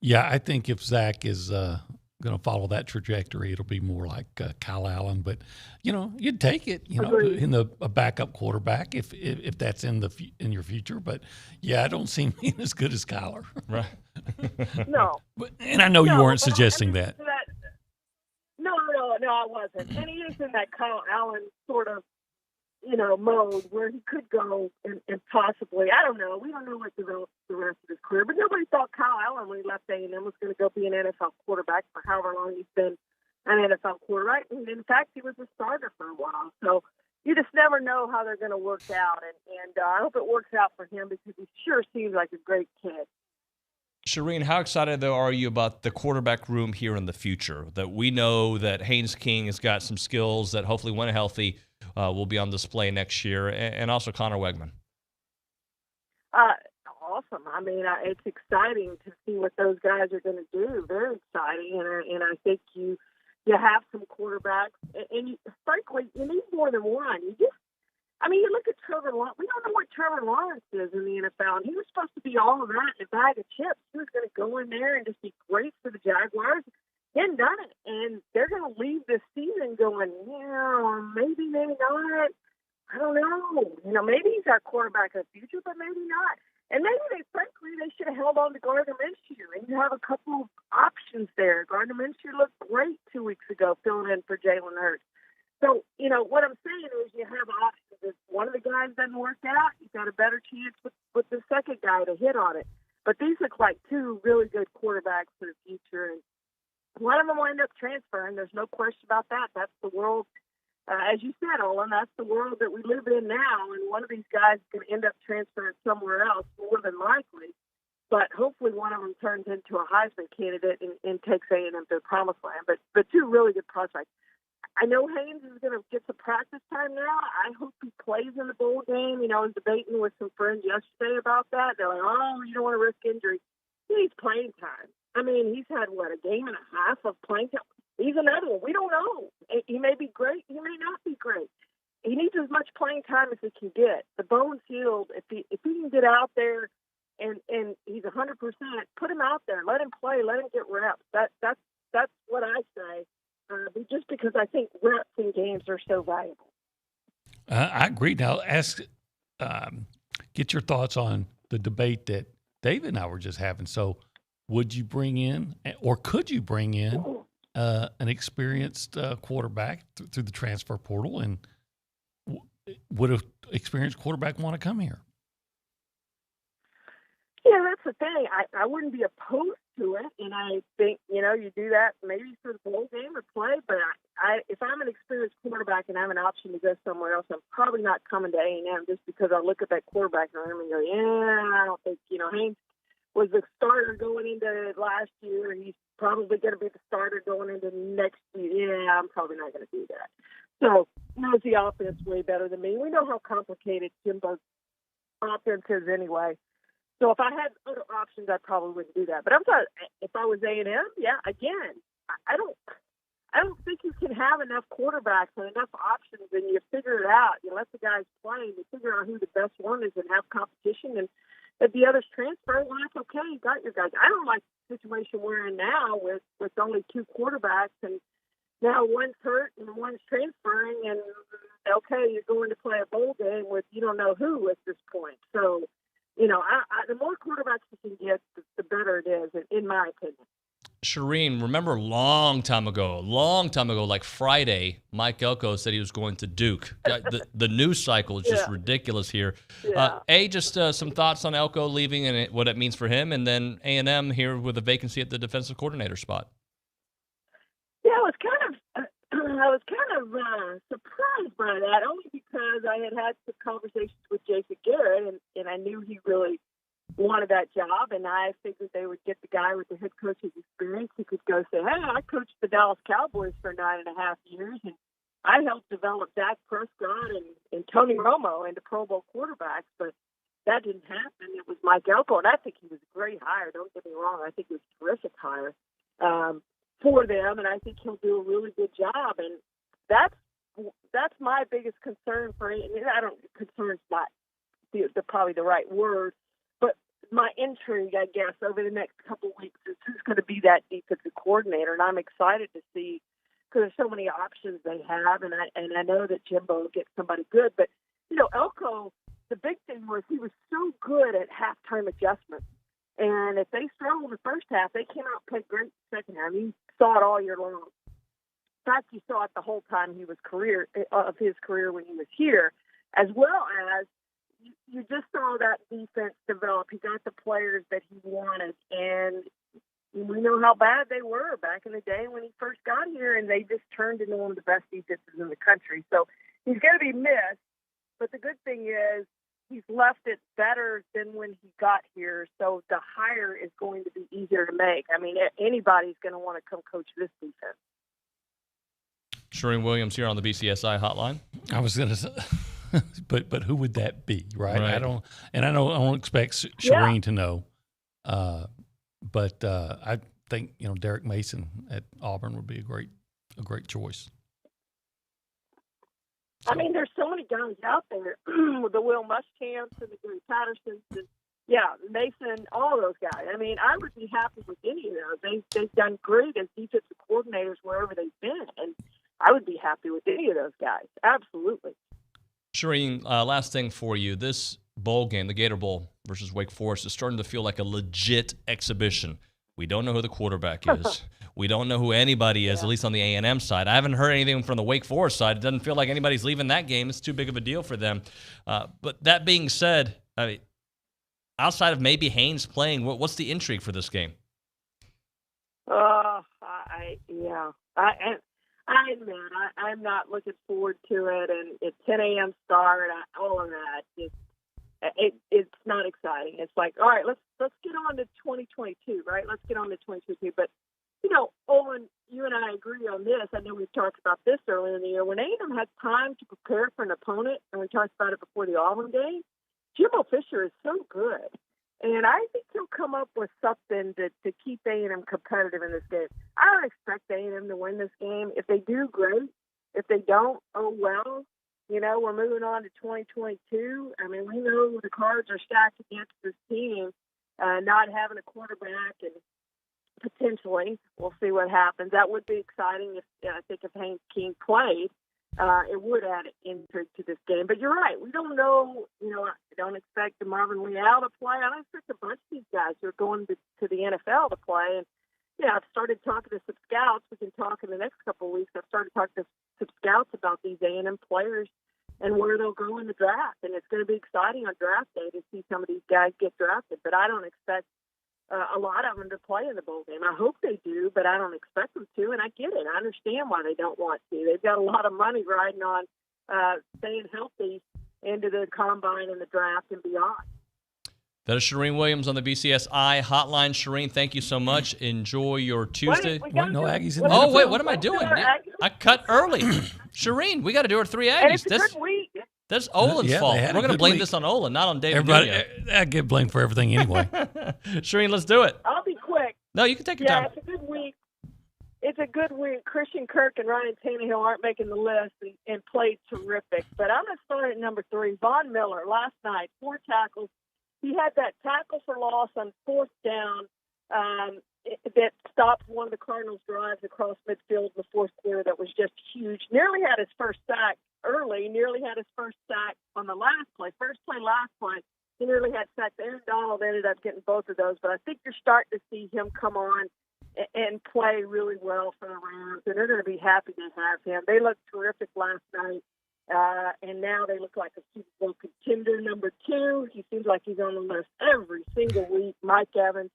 Yeah, I think if Zach is going to follow that trajectory, it'll be more like Kyle Allen. But you'd take it, in a backup quarterback if that's in your future. But yeah, I don't see him being as good as Kyler. Right? No. And I know you weren't suggesting that. No, I wasn't. And he is in that Kyle Allen sort of, mode where he could go and possibly, I don't know. We don't know what develops the rest of his career, but nobody thought Kyle Allen when he left A&M was going to go be an NFL quarterback for however long he's been an NFL quarterback. And in fact, he was a starter for a while. So, just never know how they're going to work out. And I hope it works out for him because he sure seems like a great kid. Charean, how excited, though, are you about the quarterback room here in the future? That we know that Haynes King has got some skills that hopefully, when healthy, will be on display next year, and also Connor Wegman. Awesome. I mean, it's exciting to see what those guys are going to do. Very exciting, and I think you have some quarterbacks, and frankly, you need more than one. You look at Trevor Lawrence. We don't know what Trevor Lawrence is in the NFL, and he was supposed to be all of that in a bag of chips. He was going to go in there and just be great for the Jaguars. He hadn't done it, and they're going to leave this season going, maybe not. I don't know. Maybe he's our quarterback of the future, but maybe not. And maybe they should have held on to Gardner Minshew, and you have a couple of options there. Gardner Minshew looked great 2 weeks ago, filling in for Jalen Hurts. So, what I'm saying is you have options. If one of the guys doesn't work out, you've got a better chance with the second guy to hit on it. But these look like two really good quarterbacks for the future. And one of them will end up transferring. There's no question about that. That's the world, as you said, Olin, that's the world that we live in now. And one of these guys is going to end up transferring somewhere else, more than likely. But hopefully one of them turns into a Heisman candidate and takes A&M to the promised land. But two really good prospects. I know Haynes is going to get some practice time now. I hope he plays in the bowl game. I was debating with some friends yesterday about that. They're like, you don't want to risk injury. He needs playing time. He's had, a game and a half of playing time. He's another one. We don't know. He may be great. He may not be great. He needs as much playing time as he can get. The bone's healed. If he can get out there and he's 100%, put him out there. Let him play. Let him get reps. That's what I say. Just because I think reps in games are so valuable. I agree. Now, get your thoughts on the debate that David and I were just having. So, would you bring in, or could you bring in, an experienced quarterback through the transfer portal, and would an experienced quarterback want to come here? Yeah, that's the thing. I wouldn't be opposed to it, and I think, you do that maybe for the bowl game or play, but if I'm an experienced quarterback and I have an option to go somewhere else, I'm probably not coming to A&M just because I look at that quarterback room and go, I don't think, Haynes was the starter going into last year, and he's probably going to be the starter going into next year. Yeah, I'm probably not going to do that. So, knows the offense way better than me. We know how complicated Jimbo's offense is anyway. So if I had other options, I probably wouldn't do that. But I'm sorry, if I was A&M, yeah, again, I don't think you can have enough quarterbacks and enough options, and you figure it out. You let the guys play, and you figure out who the best one is and have competition, and if the others transfer, well, that's okay. You got your guys. I don't like the situation we're in now with only two quarterbacks, and now one's hurt and one's transferring, and okay, you're going to play a bowl game with you don't know who at this point. So, the more quarterbacks you can get, the better it is, in my opinion. Charean, remember long time ago, like Friday, Mike Elko said he was going to Duke. The news cycle is just ridiculous here. Yeah. Just some thoughts on Elko leaving and what it means for him, and then A&M here with a vacancy at the defensive coordinator spot. Yeah, I was kind of surprised by that, only because I had some conversations with Jason Garrett, and I knew he really wanted that job, and I figured they would get the guy with the head coach's experience who could go say, hey, I coached the Dallas Cowboys for 9.5 years, and I helped develop Dak Prescott and Tony Romo into Pro Bowl quarterbacks, but that didn't happen. It was Mike Elko, and I think he was a great hire. Don't get me wrong. I think it was a terrific hire for them, and I think he'll do a really good job, and that's my biggest concern for him. Concern's not probably the right word, but my intrigue, I guess, over the next couple of weeks is who's going to be that defensive coordinator, and I'm excited to see because there's so many options they have, and I know that Jimbo will get somebody good, but Elko, the big thing was he was so good at halftime adjustments, and if they struggled in the first half, they came out and played great in the second half. You saw it all year long. In fact, you saw it the whole time of his career when he was here, as well as you just saw that defense develop. He got the players that he wanted, and we know how bad they were back in the day when he first got here, and they just turned into one of the best defenses in the country. So he's going to be missed. But the good thing is he's left it better than when he got here, so the hire is going to be easier to make. I mean, anybody's going to want to come coach this defense. Charean Williams here on the BCSI hotline. I was going to say, but who would that be, right? I don't expect Charean to know. But I think Derek Mason at Auburn would be a great choice. I mean, there's so many guys out there with the Will Muschamps and the Gary Pattersons and Mason, all those guys. I mean, I would be happy with any of those. They've done great as defensive coordinators wherever they've been, and I would be happy with any of those guys. Absolutely. Charean, last thing for you. This bowl game, the Gator Bowl versus Wake Forest, is starting to feel like a legit exhibition. We don't know who the quarterback is. We don't know who anybody is, at least on the A&M side. I haven't heard anything from the Wake Forest side. It doesn't feel like anybody's leaving that game. It's too big of a deal for them. But that being said, I mean, outside of maybe Haynes playing, what's the intrigue for this game? I admit I'm not looking forward to it, and it's 10 a.m. start, all of that. It's not exciting. It's like, all right, let's get on to 2022, right? Let's get on to 2022. But Olin, you and I agree on this. I know we've talked about this earlier in the year. When A&M has time to prepare for an opponent, and we talked about it before the Auburn game, Jimbo Fisher is so good. And I think he'll come up with something to keep A&M competitive in this game. I don't expect A&M to win this game. If they do, great. If they don't, oh well. We're moving on to 2022. I mean, we know the cards are stacked against this team, not having a quarterback, and potentially we'll see what happens. That would be exciting I think if Haynes King played. It would add intrigue to this game. But you're right. We don't know. I don't expect the Marvin Leal to play. I don't expect a bunch of these guys who are going to the NFL to play. And, I've started talking to some scouts. We can talk in the next couple of weeks. I've started talking to some scouts about these A&M players and where they'll go in the draft. And it's going to be exciting on draft day to see some of these guys get drafted. But I don't expect a lot of them to play in the bowl game. I hope they do, but I don't expect them to, and I get it. I understand why they don't want to. They've got a lot of money riding on staying healthy into the combine and the draft and beyond. That is Charean Williams on the BCSI hotline. Charean, thank you so much. Enjoy your Tuesday. No Aggies in the Oh, wait, what am I doing? I cut early. Charean, we got to do our 3 Aggies. And it's a good week. That's Olin's fault. We're going to blame this on Olin, not on David. Everybody, I get blamed for everything anyway. Charean, let's do it. I'll be quick. No, you can take your time. It's a good week. It's a good week. Christian Kirk and Ryan Tannehill aren't making the list and played terrific. But I'm going to start at number 3. Von Miller, last night, 4 tackles. He had that tackle for loss on 4th down that stopped one of the Cardinals' drives across midfield in the 4th quarter that was just huge. Nearly had his first sack early, nearly had his first sack on the last play. First play, last play. He nearly had sacks. Aaron Donald ended up getting both of those. But I think you're starting to see him come on and play really well for the Rams, and they're going to be happy to have him. They looked terrific last night. And now they look like a Super Bowl contender. Number 2, he seems like he's on the list every single week. Mike Evans,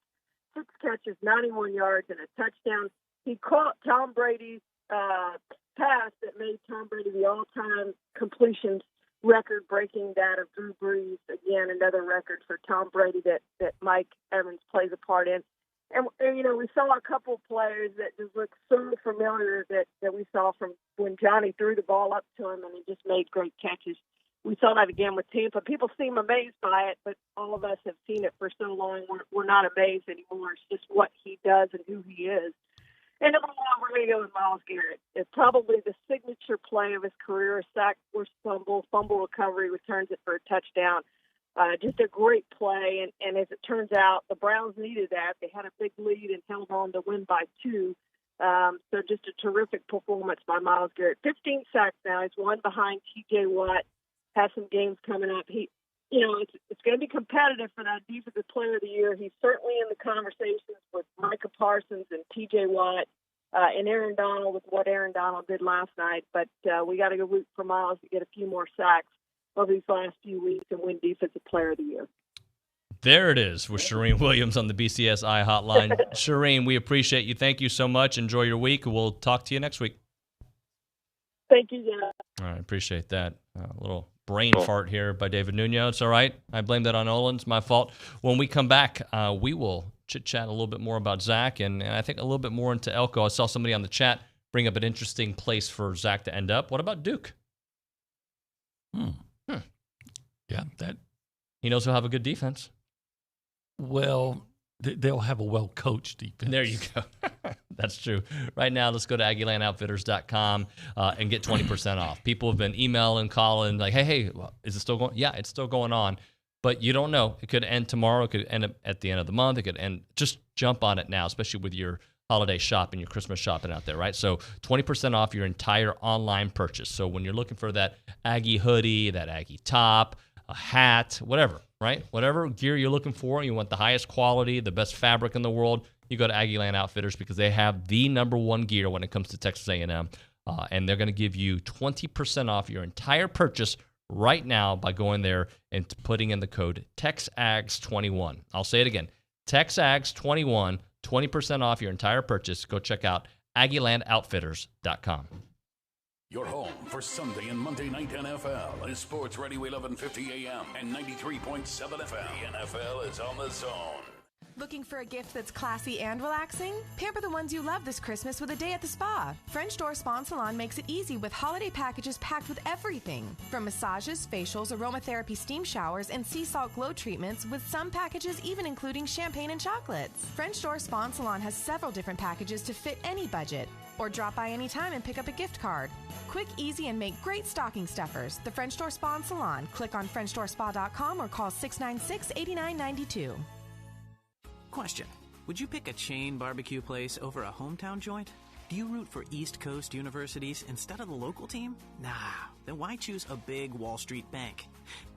6 catches, 91 yards, and a touchdown. He caught Tom Brady's pass that made Tom Brady the all-time completions record, breaking that of Drew Brees. Again, another record for Tom Brady that Mike Evans plays a part in. And we saw a couple of players that just looked so familiar that we saw from when Johnny threw the ball up to him and he just made great catches. We saw that again with Tampa. People seem amazed by it, but all of us have seen it for so long. We're not amazed anymore. It's just what he does and who he is. And number 1, we're going to go with Myles Garrett. It's probably the signature play of his career, a sack, forced fumble recovery, returns it for a touchdown. Just a great play, and as it turns out, the Browns needed that. They had a big lead and held on to win by 2. So just a terrific performance by Myles Garrett. 15 sacks now. He's 1 behind T.J. Watt. Has some games coming up. It's going to be competitive for that Defensive Player of the Year. He's certainly in the conversations with Micah Parsons and T.J. Watt and Aaron Donald with what Aaron Donald did last night. But we got to go root for Myles to get a few more sacks over these last few weeks and win Defensive Player of the Year. There it is with Charean Williams on the BCSI hotline. Charean, we appreciate you. Thank you so much. Enjoy your week. We'll talk to you next week. Thank you, guys. All right, appreciate that. A little brain fart here by David Nuno. It's all right. I blame that on Olin. It's my fault. When we come back, we will chit-chat a little bit more about Zach, and I think a little bit more into Elko. I saw somebody on the chat bring up an interesting place for Zach to end up. What about Duke? Yeah, that he knows he'll have a good defense. Well, they'll have a well-coached defense. There you go. That's true. Right now, let's go to AggielandOutfitters.com and get 20% off. People have been emailing, calling, like, hey, is it still going? Yeah, it's still going on. But you don't know. It could end tomorrow. It could end at the end of the month. It could end. Just jump on it now, especially with your holiday shopping, your Christmas shopping out there, right? So 20% off your entire online purchase. So when you're looking for that Aggie hoodie, that Aggie top, a hat, whatever, right? Whatever gear you're looking for, you want the highest quality, the best fabric in the world, you go to Aggieland Outfitters because they have the #1 gear when it comes to Texas A&M. And they're going to give you 20% off your entire purchase right now by going there and putting in the code TexAgs21. I'll say it again, TexAgs21, 20% off your entire purchase. Go check out AggielandOutfitters.com. Your home for Sunday and Monday night NFL is Sports Radio 1150 AM and 93.7 FM. The NFL is on the zone. Looking for a gift that's classy and relaxing? Pamper the ones you love this Christmas with a day at the spa. French Door Spa Salon makes it easy with holiday packages packed with everything. From massages, facials, aromatherapy steam showers, and sea salt glow treatments, with some packages even including champagne and chocolates. French Door Spa Salon has several different packages to fit any budget. Or drop by anytime and pick up a gift card. Quick, easy, and make great stocking stuffers. The French Door Spa and Salon. Click on FrenchDoorSpa.com or call 696-8992. Question: would you pick a chain barbecue place over a hometown joint? Do you root for East Coast universities instead of the local team? Nah, then why choose a big Wall Street bank?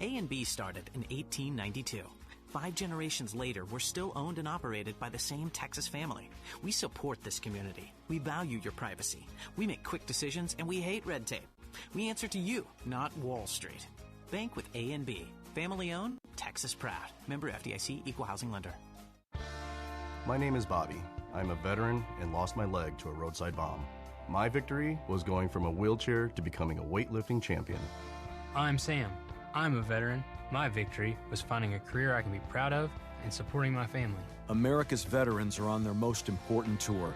A&B started in 1892. 5 generations later, we're still owned and operated by the same Texas family. We support this community. We value your privacy. We make quick decisions, and we hate red tape. We answer to you, not Wall Street. Bank with A&B. Family owned, Texas proud. Member FDIC, Equal Housing Lender. My name is Bobby. I'm a veteran and lost my leg to a roadside bomb. My victory was going from a wheelchair to becoming a weightlifting champion. I'm Sam. I'm a veteran. My victory was finding a career I can be proud of and supporting my family. America's veterans are on their most important tour,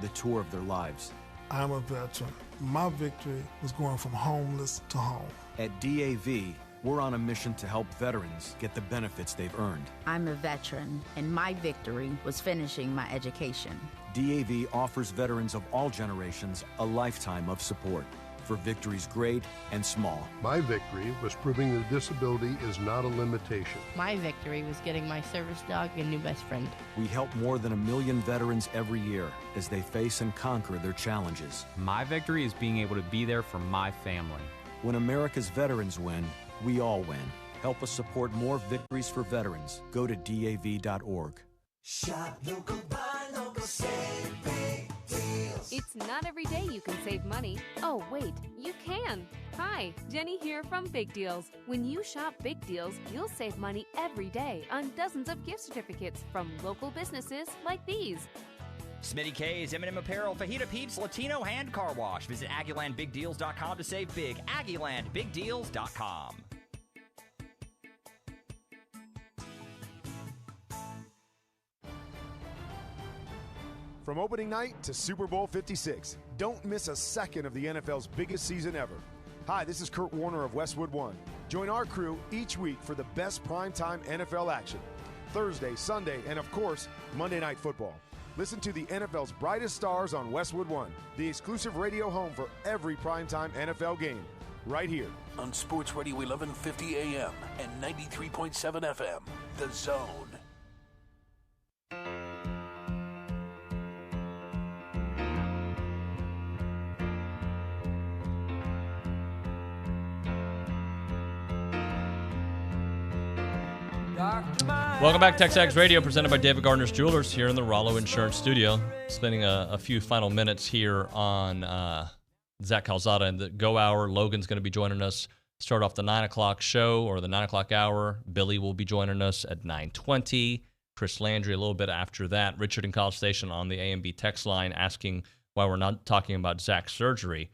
the tour of their lives. I'm a veteran. My victory was going from homeless to home. At DAV, we're on a mission to help veterans get the benefits they've earned. I'm a veteran, and my victory was finishing my education. DAV offers veterans of all generations a lifetime of support for victories great and small. My victory was proving that disability is not a limitation. My victory was getting my service dog a new best friend. We help more than 1 million veterans every year as they face and conquer their challenges. My victory is being able to be there for my family. When America's veterans win, we all win. Help us support more victories for veterans. Go to DAV.org. Shop local, buy local, save big deals. It's not every day you can save money. Oh, wait, you can. Hi, Jenny here from Big Deals. When you shop Big Deals, you'll save money every day on dozens of gift certificates from local businesses like these. Smitty K's, M&M Apparel, Fajita Pete's, Latino Hand Car Wash. Visit AggielandBigDeals.com to save big. AggielandBigDeals.com. From opening night to Super Bowl 56, don't miss a second of the NFL's biggest season ever. Hi, this is Kurt Warner of Westwood One. Join our crew each week for the best primetime NFL action. Thursday, Sunday, and of course, Monday Night Football. Listen to the NFL's brightest stars on Westwood One, the exclusive radio home for every primetime NFL game. Right here on Sports Radio 1150 AM and 93.7 FM, The Zone. Welcome back, TexAgs Radio, presented by David Gardner's Jewelers here in the Rollo Insurance Studio. Spending a few final minutes here on Zach Calzada and the Go Hour. Logan's going to be joining us. Start off the 9 o'clock show or the 9 o'clock hour. Billy will be joining us at 9:20. Chris Landry a little bit after that. Richard in College Station on the A&B text line asking why we're not talking about Zach's surgery.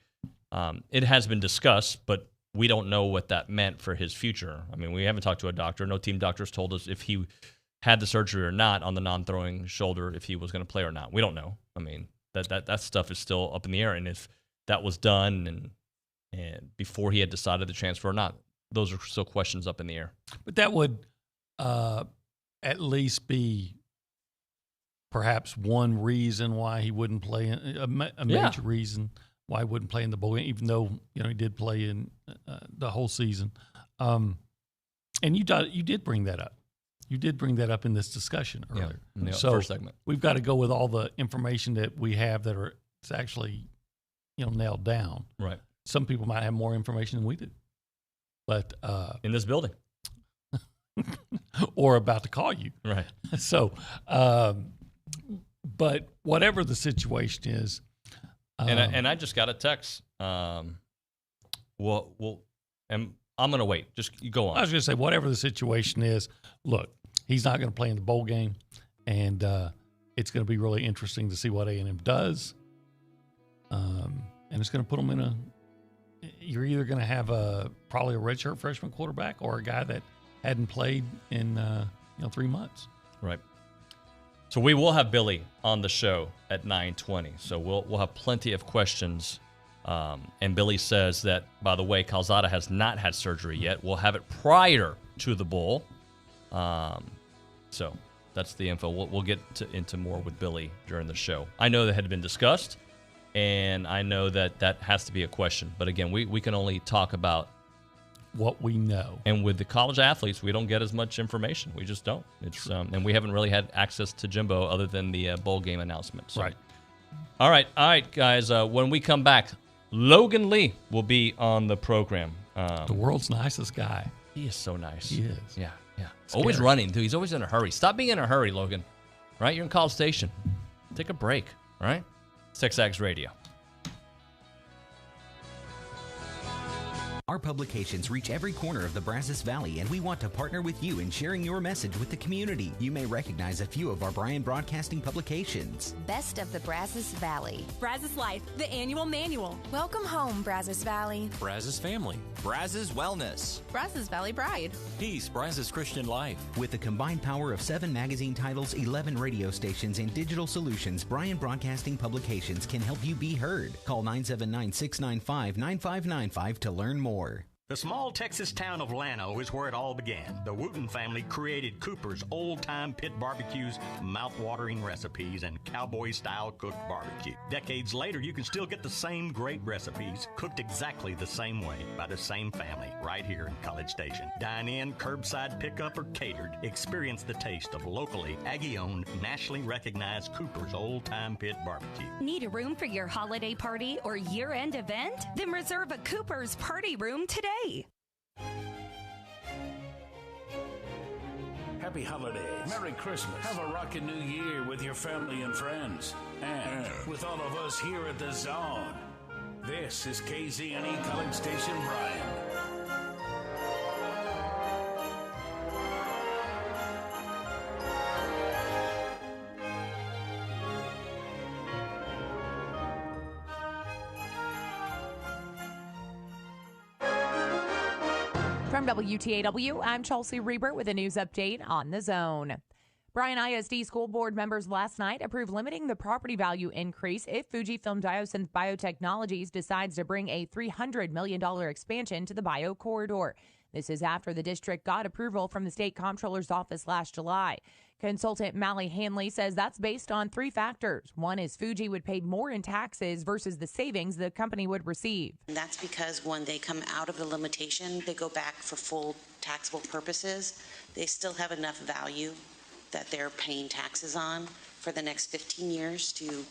It has been discussed, but we don't know what that meant for his future. I mean, we haven't talked to a doctor. No team doctors told us if he had the surgery or not on the non-throwing shoulder, if he was going to play or not. We don't know. I mean, that stuff is still up in the air. And if that was done and before he had decided to transfer or not, those are still questions up in the air. But that would at least be perhaps one reason why he wouldn't play, a major reason why he wouldn't play in the bowl game, even though he did play in the whole season. And you did bring that up. You did bring that up in this discussion earlier. In the so first segment. We've got to go with all the information that we have that it's actually nailed down. Right. Some people might have more information than we do. But in this building. or about to call you. Right. So, but whatever the situation is. And I just got a text. And I'm going to wait. Just you go on. I was going to say, whatever the situation is, look, he's not going to play in the bowl game, and it's going to be really interesting to see what A&M does. And it's going to put them in you're either going to have probably a redshirt freshman quarterback or a guy that hadn't played in 3 months. Right. So we will have Billy on the show at 9:20. So we'll have plenty of questions. And Billy says that, by the way, Calzada has not had surgery yet. We'll have it prior to the bowl. So that's the info. We'll get into more with Billy during the show. I know that had been discussed, and I know that has to be a question. But again, we can only talk about what we know. And with the college athletes, we don't get as much information. We just don't. It's and we haven't really had access to Jimbo other than the bowl game announcement. So. Right. All right, guys. When we come back, Logan Lee will be on the program. The world's nicest guy. He is so nice. He is. Yeah. Scary. Always running, dude. He's always in a hurry. Stop being in a hurry, Logan. Right? You're in College Station. Take a break. All right? It's TexAgs Radio. Our publications reach every corner of the Brazos Valley, and we want to partner with you in sharing your message with the community. You may recognize a few of our Bryan Broadcasting publications. Best of the Brazos Valley. Brazos Life, the annual manual. Welcome home, Brazos Valley. Brazos Family. Brazos Wellness. Brazos Valley Bride. Peace, Brazos Christian Life. With the combined power of 7 magazine titles, 11 radio stations, and digital solutions, Bryan Broadcasting Publications can help you be heard. Call 979-695-9595 to learn more. The small Texas town of Llano is where it all began. The Wooten family created Cooper's old-time pit barbecues, mouth-watering recipes, and cowboy-style cooked barbecue. Decades later, you can still get the same great recipes, cooked exactly the same way by the same family, right here in College Station. Dine in, curbside pickup, or catered. Experience the taste of locally Aggie-owned, nationally recognized Cooper's old-time pit barbecue. Need a room for your holiday party or year-end event? Then reserve a Cooper's party room today. Happy holidays. Merry Christmas. Have a rockin' new year with your family and friends. And with all of us here at The Zone. This is KZNE College Station Bryan. From WTAW, I'm Chelsea Reber with a news update on The Zone. Bryan ISD school board members last night approved limiting the property value increase if Fujifilm Diosynth Biotechnologies decides to bring a $300 million expansion to the bio corridor. This is after the district got approval from the state comptroller's office last July. Consultant Mally Hanley says that's based on 3 factors. One is Fuji would pay more in taxes versus the savings the company would receive. And that's because when they come out of the limitation, they go back for full taxable purposes. They still have enough value that they're paying taxes on for the next 15 years to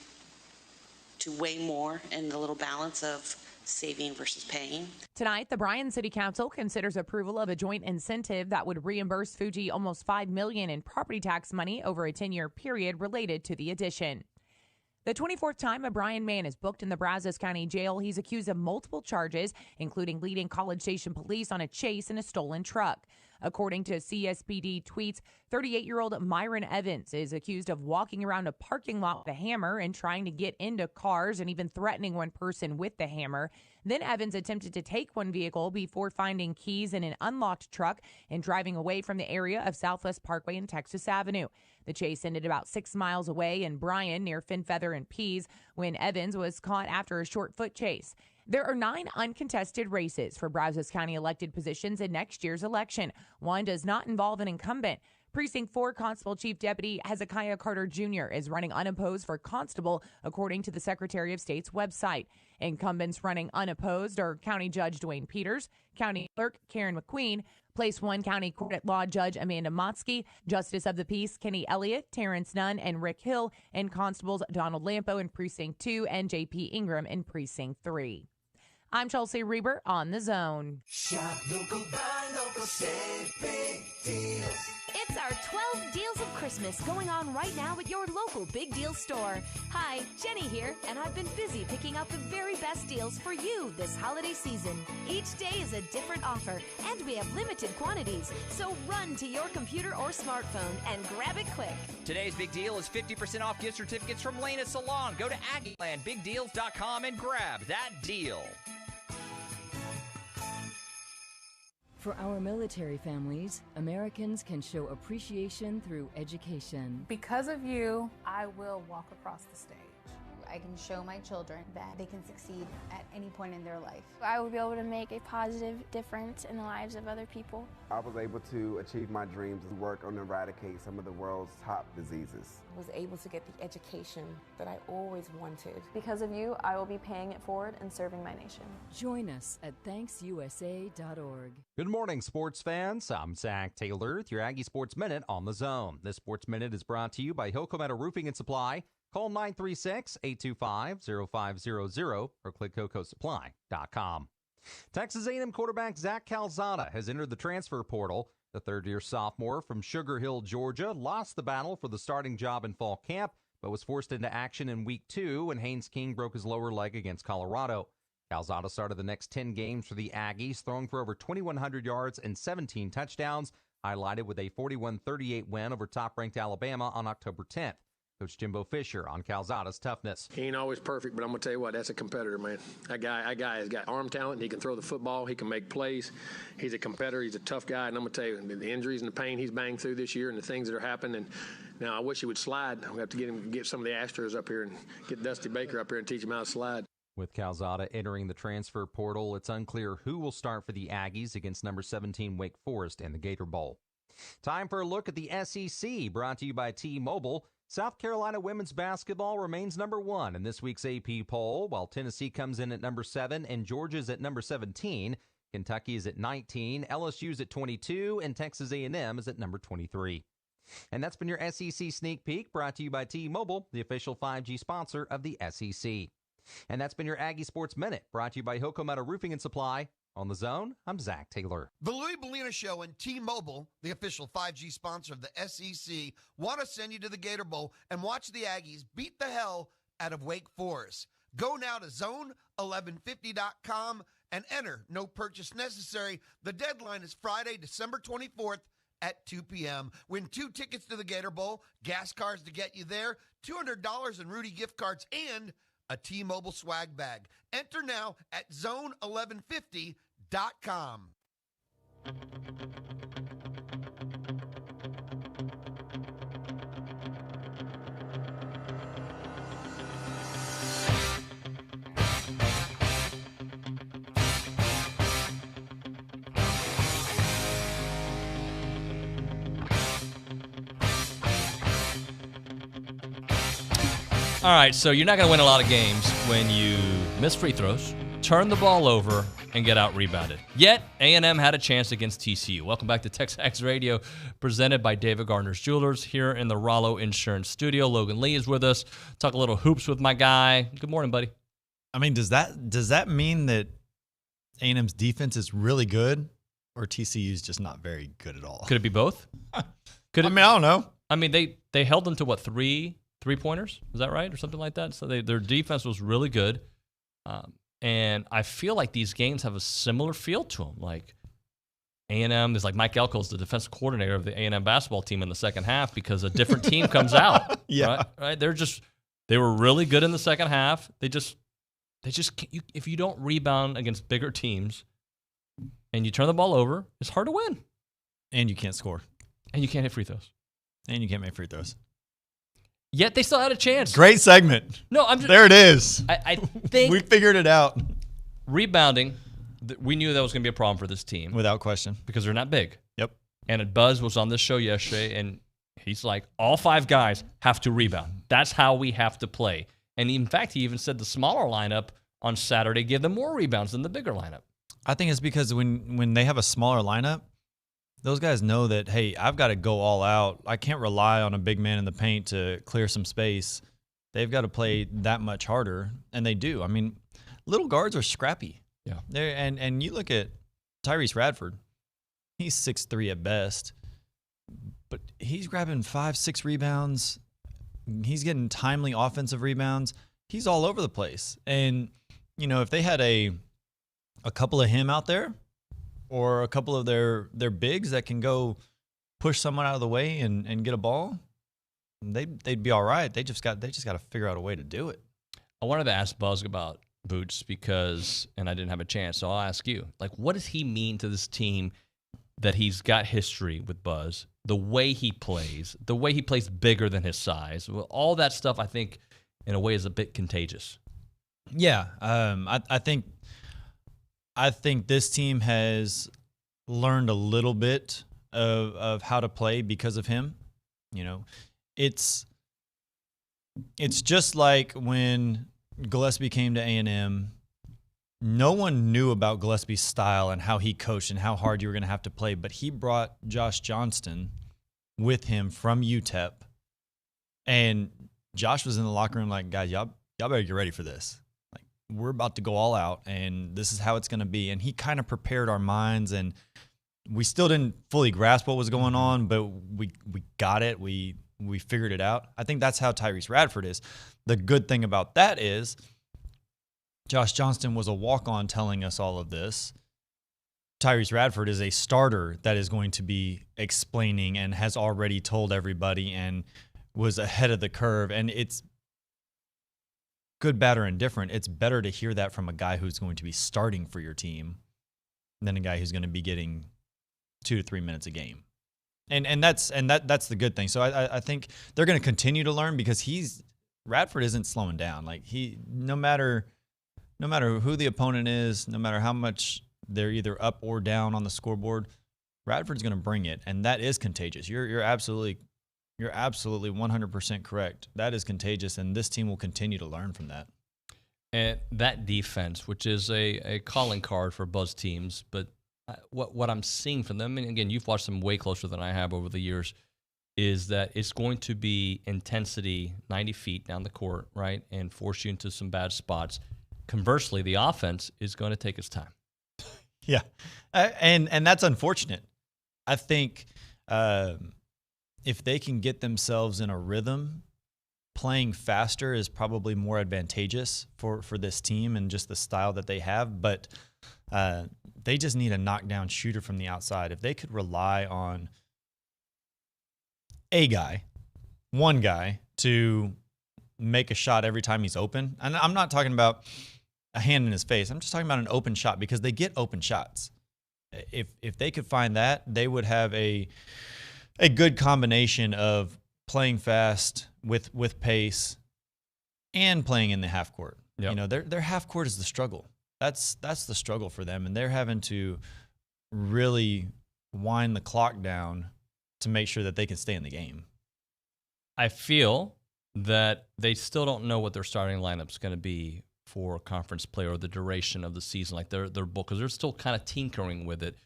weigh more in the little balance of saving versus paying. Tonight, the Bryan City Council considers approval of a joint incentive that would reimburse Fuji almost $5 million in property tax money over a 10-year period related to the addition. The 24th time a Bryan man is booked in the Brazos County Jail, he's accused of multiple charges, including leading College Station police on a chase in a stolen truck. According to CSPD tweets, 38-year-old Myron Evans is accused of walking around a parking lot with a hammer and trying to get into cars and even threatening one person with the hammer. Then Evans attempted to take one vehicle before finding keys in an unlocked truck and driving away from the area of Southwest Parkway and Texas Avenue. The chase ended about 6 miles away in Bryan near Finfeather and Pease when Evans was caught after a short foot chase. There are 9 uncontested races for Brazos County elected positions in next year's election. One does not involve an incumbent. Precinct 4 Constable Chief Deputy Hezekiah Carter Jr. is running unopposed for constable, according to the Secretary of State's website. Incumbents running unopposed are County Judge Dwayne Peters, County Clerk Karen McQueen, Place 1 County Court at Law Judge Amanda Motzke, Justice of the Peace Kenny Elliott, Terrence Nunn, and Rick Hill, and Constables Donald Lampo in Precinct 2 and J.P. Ingram in Precinct 3. I'm Chelsea Reber on The Zone. Shop local, buy local, save big deals. It's our 12 Deals of Christmas going on right now at your local Big Deal store. Hi, Jenny here, and I've been busy picking out the very best deals for you this holiday season. Each day is a different offer, and we have limited quantities, so run to your computer or smartphone and grab it quick. Today's big deal is 50% off gift certificates from Lena Salon. Go to AggielandBigDeals.com and grab that deal. For our military families, Americans can show appreciation through education. Because of you, I will walk across the stage. I can show my children that they can succeed at any point in their life. I will be able to make a positive difference in the lives of other people. I was able to achieve my dreams and work on eradicate some of the world's top diseases. I was able to get the education that I always wanted. Because of you, I will be paying it forward and serving my nation. Join us at ThanksUSA.org. Good morning, sports fans. I'm Zach Taylor with your Aggie Sports Minute on The Zone. This Sports Minute is brought to you by Hilco Metal Roofing and Supply. Call 936-825-0500 or click HilcoSupply.com. Texas A&M quarterback Zach Calzada has entered the transfer portal. The third-year sophomore from Sugar Hill, Georgia, lost the battle for the starting job in fall camp, but was forced into action in Week 2 when Haynes King broke his lower leg against Colorado. Calzada started the next 10 games for the Aggies, throwing for over 2,100 yards and 17 touchdowns, highlighted with a 41-38 win over top-ranked Alabama on October 10th. Coach Jimbo Fisher on Calzada's toughness. He ain't always perfect, but I'm going to tell you what, that's a competitor, man. That guy has got arm talent. He can throw the football. He can make plays. He's a competitor. He's a tough guy. And I'm going to tell you, the injuries and the pain he's banged through this year and the things that are happening. And now I wish he would slide. We have to get some of the Astros up here and get Dusty Baker up here and teach him how to slide. With Calzada entering the transfer portal, it's unclear who will start for the Aggies against number 17 Wake Forest in the Gator Bowl. Time for a look at the SEC, brought to you by T-Mobile. South Carolina women's basketball remains number 1 in this week's AP poll, while Tennessee comes in at number 7 and Georgia's at number 17. Kentucky is at 19, LSU's at 22, and Texas A&M is at number 23. And that's been your SEC Sneak Peek, brought to you by T-Mobile, the official 5G sponsor of the SEC. And that's been your Aggie Sports Minute, brought to you by Hilco Metal Roofing and Supply. On The Zone, I'm Zach Taylor. The Louis Bellina Show and T-Mobile, the official 5G sponsor of the SEC, want to send you to the Gator Bowl and watch the Aggies beat the hell out of Wake Forest. Go now to zone1150.com and enter. No purchase necessary. The deadline is Friday, December 24th at 2 p.m. Win 2 tickets to the Gator Bowl, gas cards to get you there, $200 in Rudy gift cards, and a T-Mobile swag bag. Enter now at zone1150.com. All right, so you're not going to win a lot of games when you miss free throws, turn the ball over, and get out-rebounded. Yet, A&M had a chance against TCU. Welcome back to TexAgs Radio, presented by David Gardner's Jewelers here in the Rollo Insurance Studio. Logan Lee is with us. Talk a little hoops with my guy. Good morning, buddy. I mean, does that mean that A&M's defense is really good, or TCU's just not very good at all? Could it be both? I don't know. I mean, they held them to, what, three-pointers? Is that right? Or something like that? So their defense was really good. And I feel like these games have a similar feel to them. Like, A&M is like Mike Elko's the defensive coordinator of the A&M basketball team in the second half because a different team comes out. Yeah. Right? They were really good in the second half. They just can't, if you don't rebound against bigger teams and you turn the ball over, it's hard to win. And you can't score. And you can't hit free throws. And you can't make free throws. Yet they still had a chance. Great segment. No, I'm just, there it is. I think we figured it out. Rebounding, we knew that was going to be a problem for this team. Without question. Because they're not big. Yep. And Buzz was on this show yesterday, and he's like, all 5 guys have to rebound. That's how we have to play. And in fact, he even said the smaller lineup on Saturday give them more rebounds than the bigger lineup. I think it's because when they have a smaller lineup, those guys know that, hey, I've got to go all out. I can't rely on a big man in the paint to clear some space. They've got to play that much harder, and they do. I mean, little guards are scrappy. Yeah. And you look at Tyrese Radford. He's 6'3" at best, but he's grabbing 5-6 rebounds. He's getting timely offensive rebounds. He's all over the place. And, you know, if they had a couple of him out there or a couple of their bigs that can go push someone out of the way and get a ball, they'd be all right. They just got to figure out a way to do it. I wanted to ask Buzz about Boots because, and I didn't have a chance, so I'll ask you. Like, what does he mean to this team that he's got history with Buzz, the way he plays bigger than his size? Well, all that stuff, I think, in a way, is a bit contagious. Yeah, I think this team has learned a little bit of how to play because of him. You know, it's just like when Gillespie came to A&M. No one knew about Gillespie's style and how he coached and how hard you were going to have to play, but he brought Josh Johnston with him from UTEP, and Josh was in the locker room like, guys, y'all better get ready for this. Like, we're about to go all out, and this is how it's going to be. And he kind of prepared our minds, and we still didn't fully grasp what was going on, but we got it. We figured it out. I think that's how Tyrese Radford is. The good thing about that is Josh Johnston was a walk-on telling us all of this. Tyrese Radford is a starter that is going to be explaining and has already told everybody and was ahead of the curve. And it's good, bad, or indifferent. It's better to hear that from a guy who's going to be starting for your team than a guy who's going to be getting 2 to 3 minutes a game. And that's the good thing. So I think they're going to continue to learn because Radford isn't slowing down. Like, no matter who the opponent is, no matter how much they're either up or down on the scoreboard, Radford's going to bring it, and that is contagious. You're absolutely 100% correct. That is contagious, and this team will continue to learn from that. And that defense, which is a calling card for Buzz teams, but what I'm seeing from them, and again, you've watched them way closer than I have over the years, is that it's going to be intensity 90 feet down the court, right, and force you into some bad spots. Conversely, the offense is going to take its time. Yeah, and that's unfortunate. I think if they can get themselves in a rhythm, playing faster is probably more advantageous for this team and just the style that they have. But they just need a knockdown shooter from the outside. If they could rely on one guy, to make a shot every time he's open, and I'm not talking about a hand in his face. I'm just talking about an open shot because they get open shots. If they could find that, they would have a good combination of playing fast with pace and playing in the half court. Yep. You know, their half court is the struggle. That's the struggle for them, and they're having to really wind the clock down to make sure that they can stay in the game. I feel that they still don't know what their starting lineup's going to be for conference play or the duration of the season, like their book, because they're still kind of tinkering with it.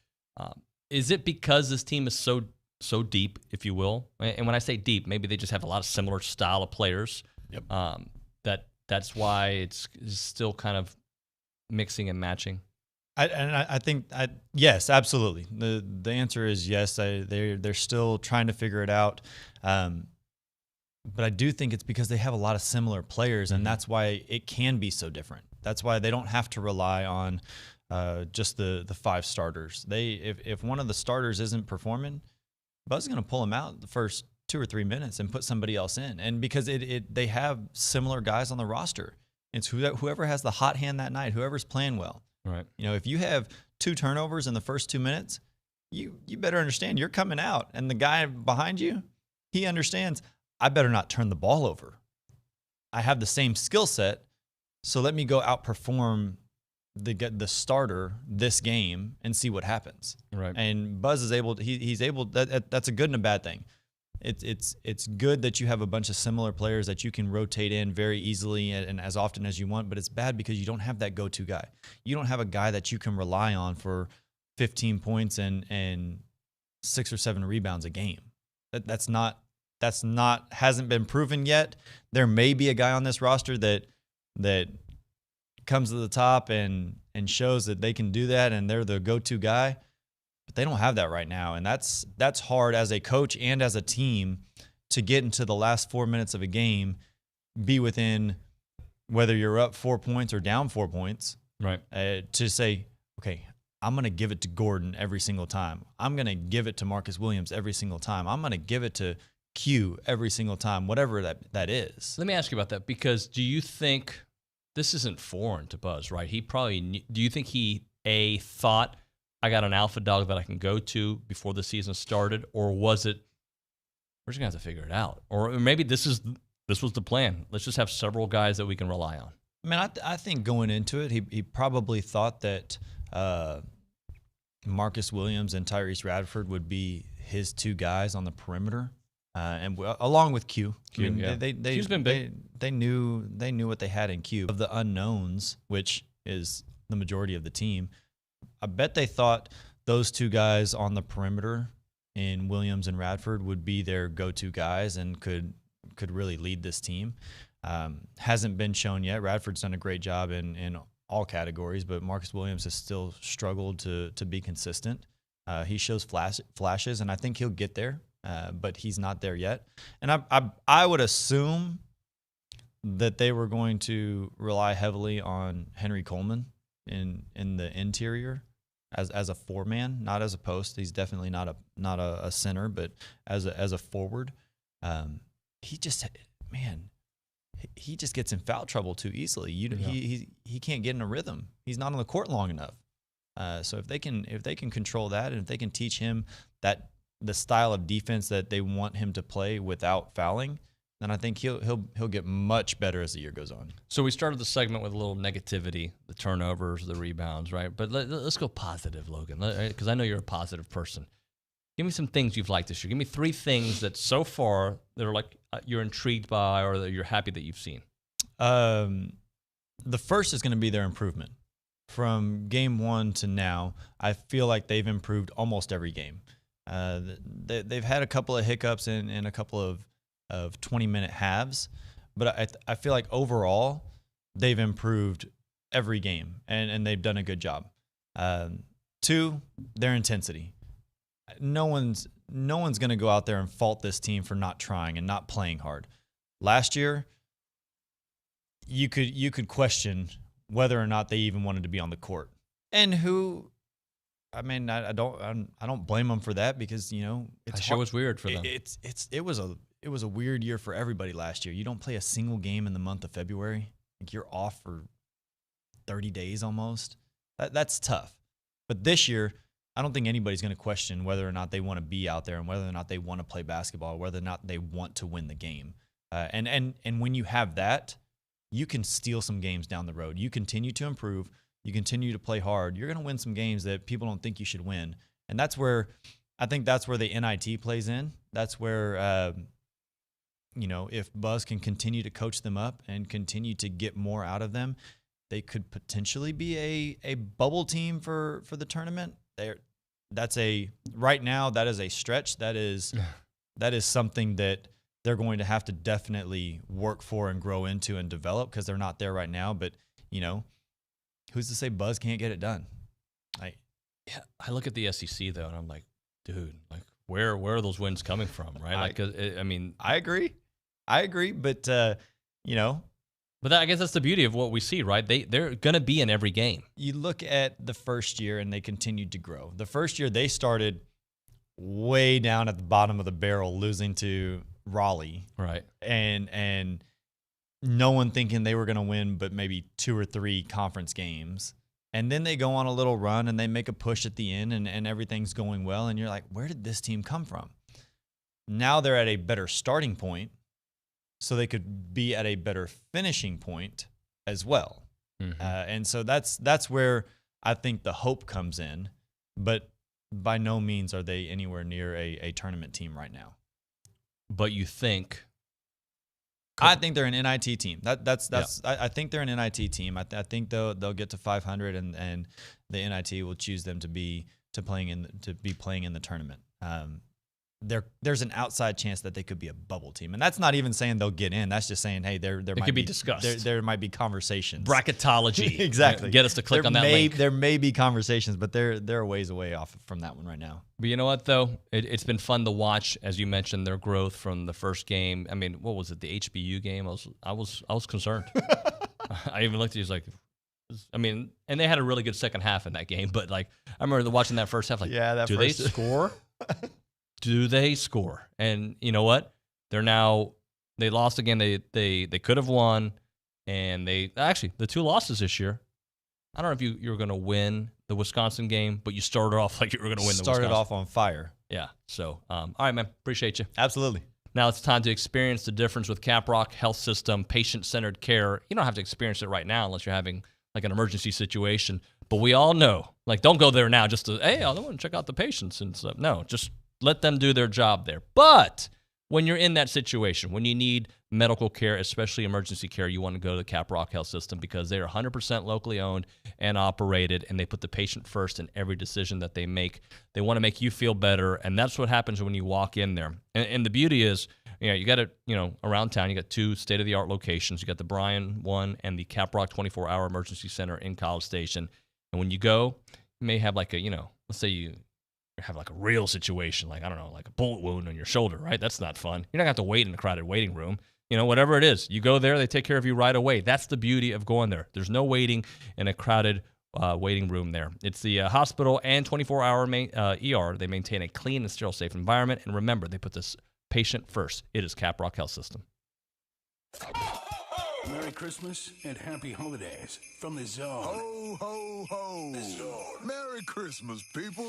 Is it because this team is so deep, if you will? And when I say deep, maybe they just have a lot of similar style of players. Yep. That's why it's still kind of mixing and matching. I think yes, absolutely. The answer is yes. They're still trying to figure it out. But I do think it's because they have a lot of similar players, and that's why it can be so different. That's why they don't have to rely on just the 5 starters. If one of the starters isn't performing, Buzz is going to pull him out the first 2 or 3 minutes and put somebody else in. And because they have similar guys on the roster. It's whoever has the hot hand that night, whoever's playing well. Right. If you have 2 turnovers in the first 2 minutes, you better understand you're coming out. And the guy behind you, he understands, I better not turn the ball over. I have the same skill set, so let me go outperform the starter this game and see what happens. Right. And Buzz is able. He's able. That's a good and a bad thing. It's good that you have a bunch of similar players that you can rotate in very easily and as often as you want. But it's bad because you don't have that go-to guy. You don't have a guy that you can rely on for 15 points and 6 or 7 rebounds a game. That's not hasn't been proven yet. There may be a guy on this roster that comes to the top and shows that they can do that and they're the go-to guy, but they don't have that right now. And that's hard as a coach and as a team to get into the last 4 minutes of a game, be within whether you're up 4 points or down 4 points, right? To say, okay, I'm going to give it to Gordon every single time. I'm going to give it to Marcus Williams every single time. I'm going to give it to Q every single time, whatever that is. Let me ask you about that, because do you think this isn't foreign to Buzz, right? He probably do you think he thought I got an alpha dog that I can go to before the season started, or was it we're just gonna have to figure it out, or maybe this was the plan? Let's just have several guys that we can rely on. I mean, I think going into it, he probably thought that Marcus Williams and Tyrese Radford would be his 2 guys on the perimeter. And along with Q, I mean, Q's been big. They knew what they had in Q. Of the unknowns, which is the majority of the team, I bet they thought those 2 guys on the perimeter in Williams and Radford would be their go-to guys and could really lead this team. Hasn't been shown yet. Radford's done a great job in all categories, but Marcus Williams has still struggled to be consistent. He shows flashes, and I think he'll get there. But he's not there yet. And I would assume that they were going to rely heavily on Henry Coleman in the interior as a 4-man, not as a post. He's definitely not a center, but as a forward. He just gets in foul trouble too easily. He can't get in a rhythm. He's not on the court long enough. So if they can control that, and if they can teach him the style of defense that they want him to play without fouling, then I think he'll get much better as the year goes on. So we started the segment with a little negativity, the turnovers, the rebounds, right? But let's go positive, Logan, because I know you're a positive person. Give me some things you've liked this year. Give me 3 things that so far that are like you're intrigued by or that you're happy that you've seen. The first is going to be their improvement. From game 1 to now, I feel like they've improved almost every game. They've had a couple of hiccups in a couple of 20-minute halves, but I feel like overall they've improved every game, and they've done a good job. 2, their intensity. No one's going to go out there and fault this team for not trying and not playing hard. Last year, you could question whether or not they even wanted to be on the court, and who. I mean, I don't blame them for that, because It sure was weird for them. It was a weird year for everybody last year. You don't play a single game in the month of February. Like, you're off for 30 days almost. That's tough. But this year, I don't think anybody's going to question whether or not they want to be out there and whether or not they want to play basketball, whether or not they want to win the game. And when you have that, you can steal some games down the road. You continue to improve. You continue to play hard, you're going to win some games that people don't think you should win. And that's where the NIT plays in. That's where, if Buzz can continue to coach them up and continue to get more out of them, they could potentially be a bubble team for the tournament. Right now, that is a stretch. That is something that they're going to have to definitely work for and grow into and develop, because they're not there right now. But, who's to say Buzz can't get it done? I look at the SEC though, and I'm like, dude, like where are those wins coming from, right? I agree, but But I guess that's the beauty of what we see, right? They're going to be in every game. You look at the first year, and they continued to grow. The first year, they started way down at the bottom of the barrel, losing to Raleigh. Right. And no one thinking they were going to win but maybe 2 or 3 conference games. And then they go on a little run, and they make a push at the end, and everything's going well. And you're like, where did this team come from? Now they're at a better starting point, so they could be at a better finishing point as well. Mm-hmm. And so that's where I think the hope comes in. But by no means are they anywhere near a tournament team right now. But you think? I think they're an NIT team. I think they're an NIT team. I think they'll get to 500, and the NIT will choose them to be playing in the tournament. There's an outside chance that they could be a bubble team, and that's not even saying they'll get in. That's just saying, hey, there might be discussed. There might be conversations. Bracketology, exactly. Get us to click on that link. There may be conversations, but they're a ways away off from that one right now. But you know what, though? It's been fun to watch, as you mentioned, their growth from the first game. I mean, what was it? The HBU game? I was concerned. I even looked at you, like, I mean, and they had a really good second half in that game. But like, I remember watching that first half. Like, do they score? Do they score? And you know what? They lost again. They could have won, and the 2 losses this year. I don't know if you were going to win the Wisconsin game, but you started off like you were going to win the Wisconsin. Started off on fire. Yeah. So, all right, man. Appreciate you. Absolutely. Now it's time to experience the difference with Caprock Health System patient-centered care. You don't have to experience it right now unless you're having like an emergency situation. But we all know, like, don't go there now just to, hey, I want to check out the patients and stuff. No, just let them do their job there. But when you're in that situation, when you need medical care, especially emergency care, you want to go to the Caprock Health System because they are 100% locally owned and operated, and they put the patient first in every decision that they make. They want to make you feel better, and that's what happens when you walk in there. And the beauty is, you got it, around town, you got 2 state-of-the-art locations. You got the Bryan one and the Caprock 24-hour emergency center in College Station. And when you go, you may have like a, let's say you have like a real situation, like, I don't know, like a bullet wound on your shoulder, right? That's not fun. You're not going to have to wait in a crowded waiting room. Whatever it is, you go there, they take care of you right away. That's the beauty of going there. There's no waiting in a crowded waiting room there. It's the hospital and 24-hour ER. They maintain a clean and sterile, safe environment. And remember, they put this patient first. It is Caprock Health System. Merry Christmas and happy holidays from the Zone. Ho, ho, ho. The Zone. Merry Christmas, people.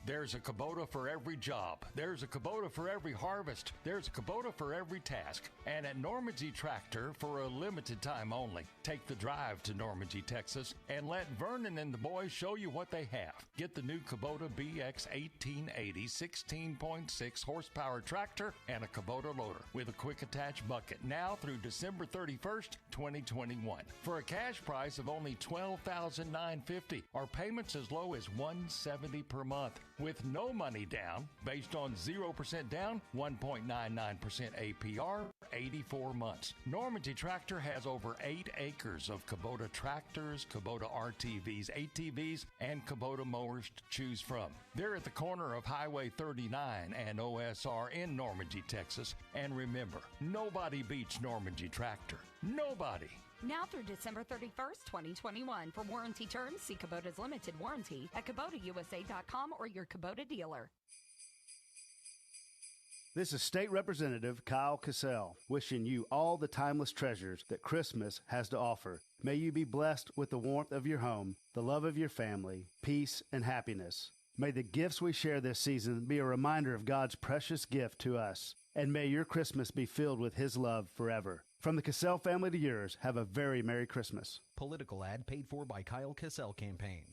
There's a Kubota for every job. There's a Kubota for every harvest. There's a Kubota for every task. And at Normandy Tractor, for a limited time only, take the drive to Normandy, Texas, and let Vernon and the boys show you what they have. Get the new Kubota BX 1880 16.6 horsepower tractor and a Kubota loader with a quick attach bucket now through December 31st, 2021. For a cash price of only $12,950, our payments as low as $170 per month. With no money down, based on 0% down, 1.99% APR, 84 months. Normandy Tractor has over 8 acres of Kubota tractors, Kubota RTVs, ATVs, and Kubota mowers to choose from. They're at the corner of Highway 39 and OSR in Normandy, Texas. And remember, nobody beats Normandy Tractor. Nobody. Now through December 31st, 2021. For warranty terms, see Kubota's limited warranty at KubotaUSA.com or your Kubota dealer. This is State Representative Kyle Cassell, wishing you all the timeless treasures that Christmas has to offer. May you be blessed with the warmth of your home, the love of your family, peace, and happiness. May the gifts we share this season be a reminder of God's precious gift to us, and may your Christmas be filled with His love forever. From the Cassell family to yours, have a very Merry Christmas. Political ad paid for by Kyle Cassell Campaign.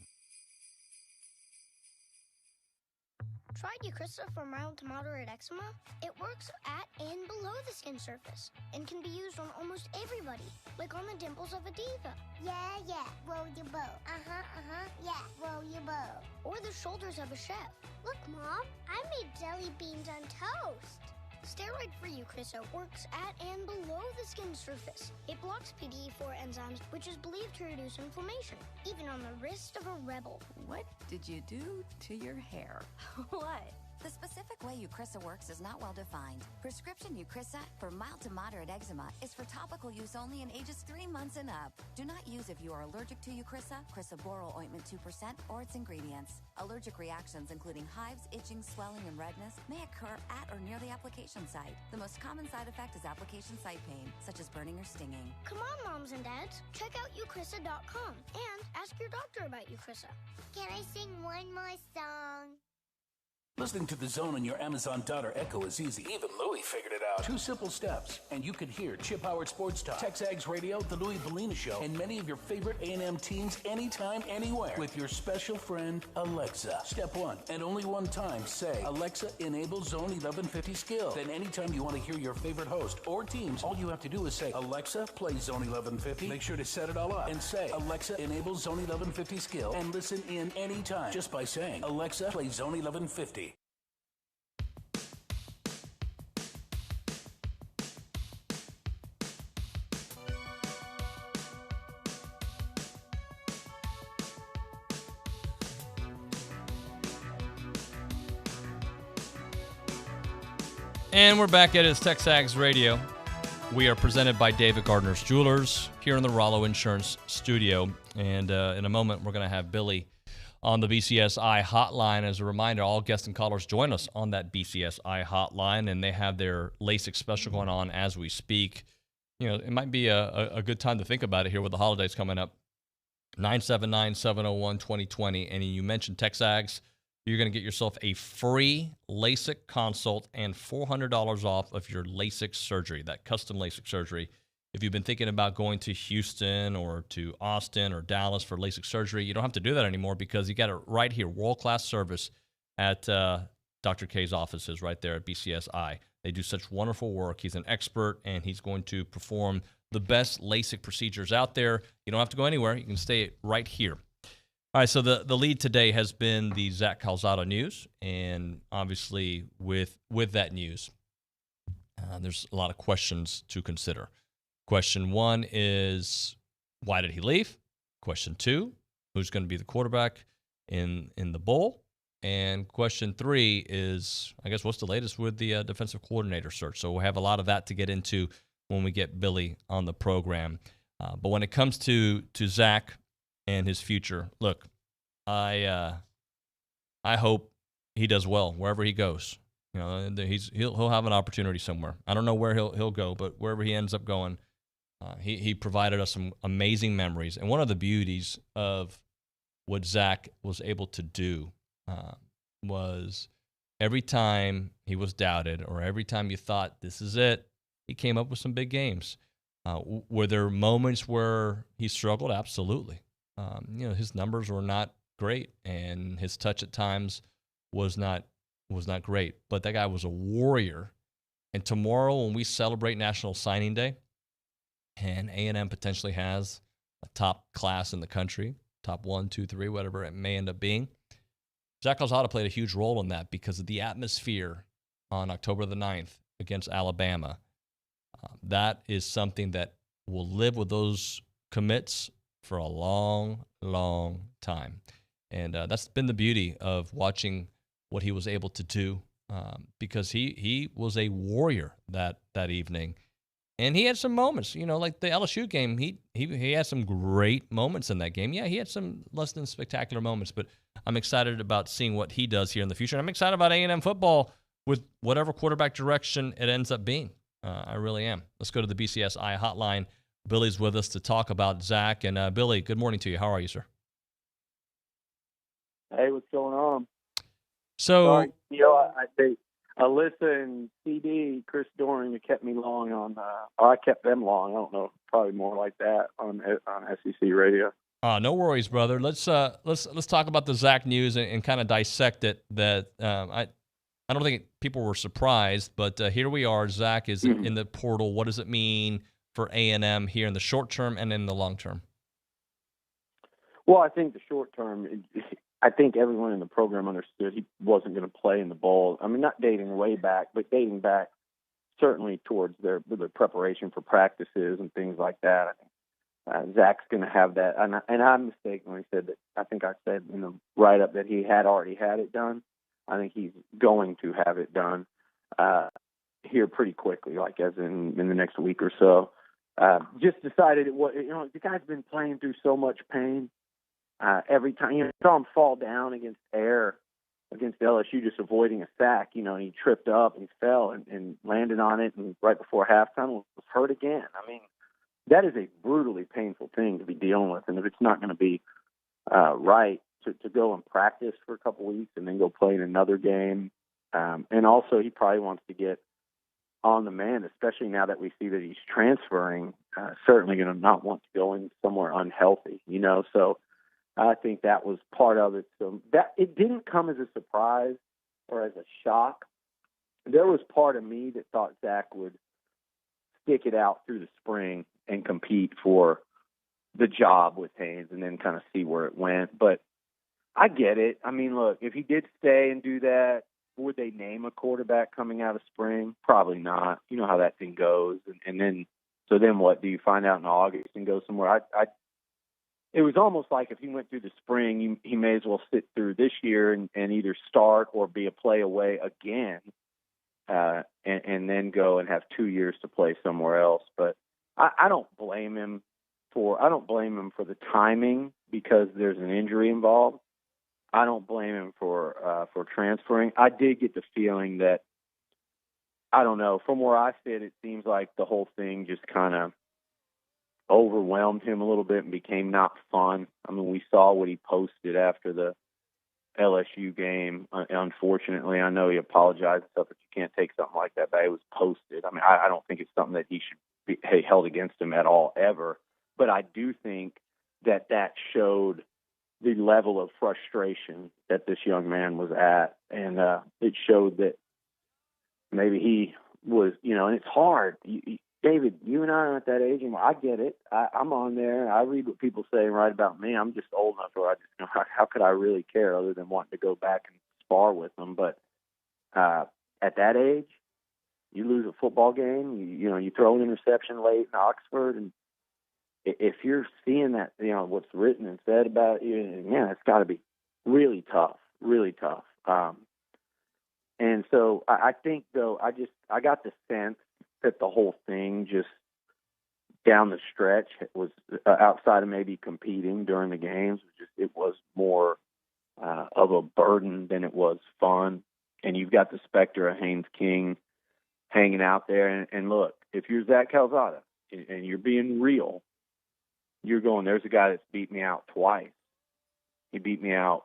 Tried Eucrisa for mild to moderate eczema? It works at and below the skin surface and can be used on almost everybody, like on the dimples of a diva. Yeah, roll your boat. Yeah, roll your boat. Or the shoulders of a chef. Look, Mom, I made jelly beans on toast. Steroid-free Eucrisa works at and below the skin surface. It blocks PDE4 enzymes, which is believed to reduce inflammation, even on the wrist of a rebel. What did you do to your hair? What? The specific way Eucrisa works is not well defined. Prescription Eucrisa for mild to moderate eczema is for topical use only in ages 3 months and up. Do not use if you are allergic to Eucrisa, crisaborole ointment 2%, or its ingredients. Allergic reactions including hives, itching, swelling, and redness may occur at or near the application site. The most common side effect is application site pain, such as burning or stinging. Come on, moms and dads. Check out eucrisa.com and ask your doctor about Eucrisa. Can I sing one more song? Listening to The Zone on your Amazon daughter Echo is easy. Even Louie figured it out. 2 simple steps, and you could hear Chip Howard Sports Talk, TexAgs Radio, The Louie Bellina Show, and many of your favorite A&M teams anytime, anywhere with your special friend, Alexa. Step 1, and only one time, say, Alexa, enable Zone 1150 skill. Then anytime you want to hear your favorite host or teams, all you have to do is say, Alexa, play Zone 1150. Make sure to set it all up and say, Alexa, enable Zone 1150 skill, and listen in anytime just by saying, Alexa, play Zone 1150. And we're back at TexAgs Radio. We are presented by David Gardner's Jewelers here in the Rollo Insurance Studio. And in a moment, we're going to have Billy on the BCSI hotline. As a reminder, all guests and callers join us on that BCSI hotline, and they have their LASIK special going on as we speak. You know, it might be a good time to think about it here with the holidays coming up. 979-701-2020. And you mentioned TexAgs. You're going to get yourself a free LASIK consult and $400 off of your LASIK surgery, that custom LASIK surgery. If you've been thinking about going to Houston or to Austin or Dallas for LASIK surgery, you don't have to do that anymore because you got it right here, world-class service at Dr. K's offices right there at BCSI. They do such wonderful work. He's an expert, and he's going to perform the best LASIK procedures out there. You don't have to go anywhere. You can stay right here. All right, so the lead today has been the Zach Calzada news, and obviously with that news, there's a lot of questions to consider. Question 1 is, why did he leave? Question 2, who's going to be the quarterback in the bowl? And question 3 is, I guess, what's the latest with the defensive coordinator search? So we'll have a lot of that to get into when we get Billy on the program. But when it comes to Zach and his future, look, I hope he does well wherever he goes. You know, he'll have an opportunity somewhere. I don't know where he'll go, but wherever he ends up going, he provided us some amazing memories. And one of the beauties of what Zach was able to do was every time he was doubted or every time you thought this is it, he came up with some big games. Were there moments where he struggled? Absolutely. His numbers were not great, and his touch at times was not great. But that guy was a warrior. And tomorrow, when we celebrate National Signing Day, and A&M potentially has a top class in the country, top 1, 2, 3, whatever it may end up being, Zach Calzada played a huge role in that because of the atmosphere on October the 9th against Alabama. That is something that will live with those commits for a long, long time. And that's been the beauty of watching what he was able to do because he was a warrior that evening. And he had some moments, like the LSU game, he had some great moments in that game. Yeah, he had some less than spectacular moments, but I'm excited about seeing what he does here in the future. And I'm excited about A&M football with whatever quarterback direction it ends up being. I really am. Let's go to the BCSI hotline. Billy's with us to talk about Zach. And Billy, good morning to you. How are you, sir? Hey, what's going on? So, sorry, I think Alyssa and CD, Chris Doring, kept me long on. I kept them long. I don't know, probably more like that on SEC radio. No worries, brother. Let's talk about the Zach news and kind of dissect it. I don't think people were surprised, but here we are. Zach is in the portal. What does it mean for A&M here in the short term and in the long term? Well, I think the short term, I think everyone in the program understood he wasn't going to play in the bowl. I mean, not dating way back, but dating back certainly towards their preparation for practices and things like that. I think Zach's going to have that. And I'm mistaken when he said that. I think I said in the write-up that he had already had it done. I think he's going to have it done here pretty quickly, like as in the next week or so. Just decided the guy's been playing through so much pain. Every time, you saw him fall down against LSU, just avoiding a sack, and he tripped up and he fell and landed on it, and right before halftime was hurt again. I mean, that is a brutally painful thing to be dealing with, and if it's not going to be right to go and practice for a couple weeks and then go play in another game, and also he probably wants to get on the mend, especially now that we see that he's transferring, certainly going to not want to go in somewhere unhealthy, so I think that was part of it. So that it didn't come as a surprise or as a shock. There was part of me that thought Zach would stick it out through the spring and compete for the job with Haynes and then kind of see where it went. But I get it. I mean, look, if he did stay and do that, would they name a quarterback coming out of spring? Probably not. You know how that thing goes. And then what? Do you find out in August and go somewhere? It was almost like if he went through the spring, he may as well sit through this year and either start or be a play away again, and then go and have 2 years to play somewhere else. But I don't blame him for the timing because there's an injury involved. I don't blame him for transferring. I did get the feeling that, I don't know, from where I sit, it seems like the whole thing just kind of overwhelmed him a little bit and became not fun. I mean, we saw what he posted after the LSU game. Unfortunately, I know he apologized and stuff, but you can't take something like that, but it was posted. I mean, I don't think it's something that he should be held against him at all, ever. But I do think that showed the level of frustration that this young man was at. And it showed that maybe he was, and it's hard. David, you and I are at that age, and I get it. I'm on there. I read what people say and write about me. I'm just old enough where I just know how could I really care other than wanting to go back and spar with them. But at that age, you lose a football game, you throw an interception late in Oxford, and if you're seeing that, what's written and said about you, man, it's got to be really tough, really tough. And so I think, though, I got the sense that the whole thing just down the stretch was outside of maybe competing during the games. It was more of a burden than it was fun. And you've got the specter of Haynes King hanging out there. And look, if you're Zach Calzada and you're being real, you're going, there's a guy that's beat me out twice. He beat me out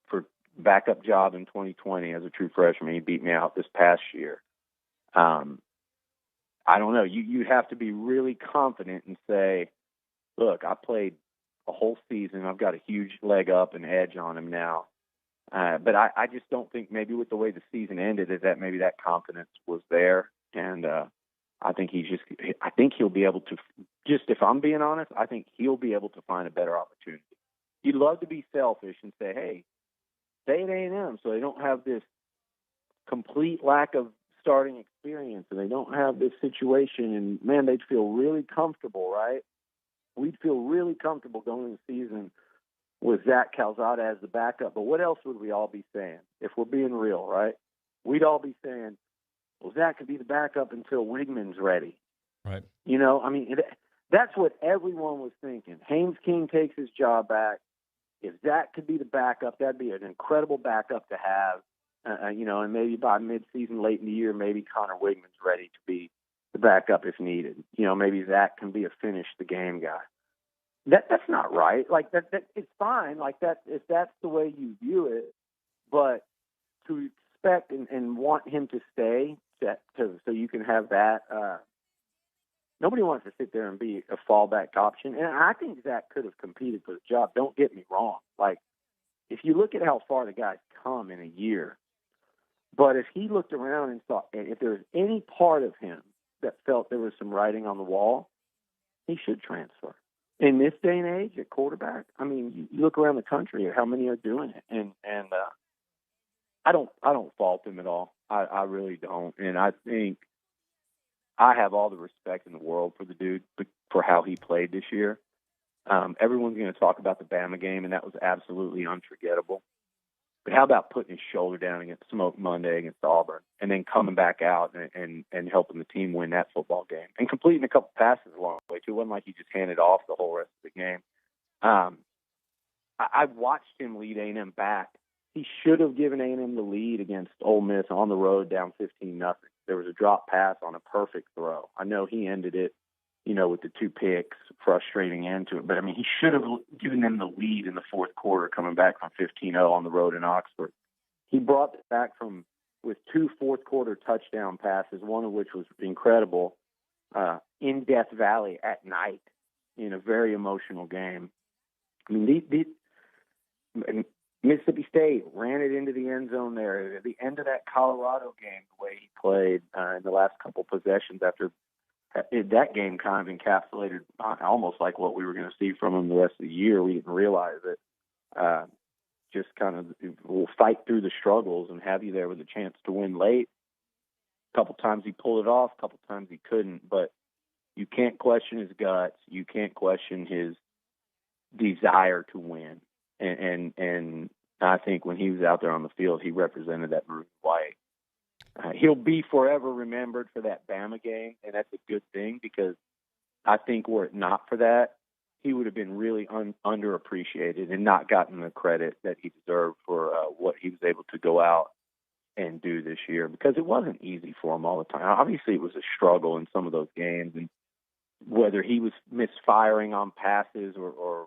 for backup job in 2020 as a true freshman. He beat me out this past year. I don't know. You'd have to be really confident and say, look, I played a whole season. I've got a huge leg up and edge on him now. But I just don't think maybe with the way the season ended that maybe that confidence was there. And I think he'll be able to, just if I'm being honest, I think he'll be able to find a better opportunity. You'd love to be selfish and say, hey, stay at A&M so they don't have this complete lack of starting experience and they don't have this situation, and man, they'd feel really comfortable, right? We'd feel really comfortable going into the season with Zach Calzada as the backup. But what else would we all be saying if we're being real, right? We'd all be saying, well, Zach could be the backup until Wigman's ready. Right. I mean, that's what everyone was thinking. Haynes King takes his job back. If Zach could be the backup, that'd be an incredible backup to have. And maybe by mid-season, late in the year, maybe Connor Wigman's ready to be the backup if needed. Maybe Zach can be a finish-the-game guy. That's not right. Like that it's fine. Like that, if that's the way you view it. But to expect and want him to stay so you can have that. Nobody wants to sit there and be a fallback option. And I think Zach could have competed for the job. Don't get me wrong. Like, if you look at how far the guy's come in a year, but if he looked around and saw, if there was any part of him that felt there was some writing on the wall, he should transfer. In this day and age at quarterback, I mean, you look around the country at how many are doing it, and I don't fault him at all. I really don't, and I think I have all the respect in the world for the dude for how he played this year. Everyone's going to talk about the Bama game, and that was absolutely unforgettable. But how about putting his shoulder down against Smoke Monday against Auburn, and then coming back out and helping the team win that football game and completing a couple passes along the way too. It wasn't like he just handed off the whole rest of the game. I watched him lead A&M back. He should have given A&M the lead against Ole Miss on the road down 15-0. There was a drop pass on a perfect throw. I know he ended it, with the 2 picks, frustrating end to it. But, I mean, he should have given them the lead in the fourth quarter coming back from 15-0 on the road in Oxford. He brought it back with 2 fourth-quarter touchdown passes, one of which was incredible, in Death Valley at night in a very emotional game. I mean, Mississippi State ran it into the end zone there. At the end of that Colorado game, the way he played in the last couple possessions after that game kind of encapsulated almost like what we were going to see from him the rest of the year. We didn't realize it. Just kind of will fight through the struggles and have you there with a chance to win late. A couple times he pulled it off, a couple times he couldn't, but you can't question his guts. You can't question his desire to win. And I think when he was out there on the field, he represented that maroon and white. He'll be forever remembered for that Bama game, and that's a good thing because I think were it not for that, he would have been really underappreciated and not gotten the credit that he deserved for what he was able to go out and do this year, because it wasn't easy for him all the time. Obviously, it was a struggle in some of those games, and whether he was misfiring on passes or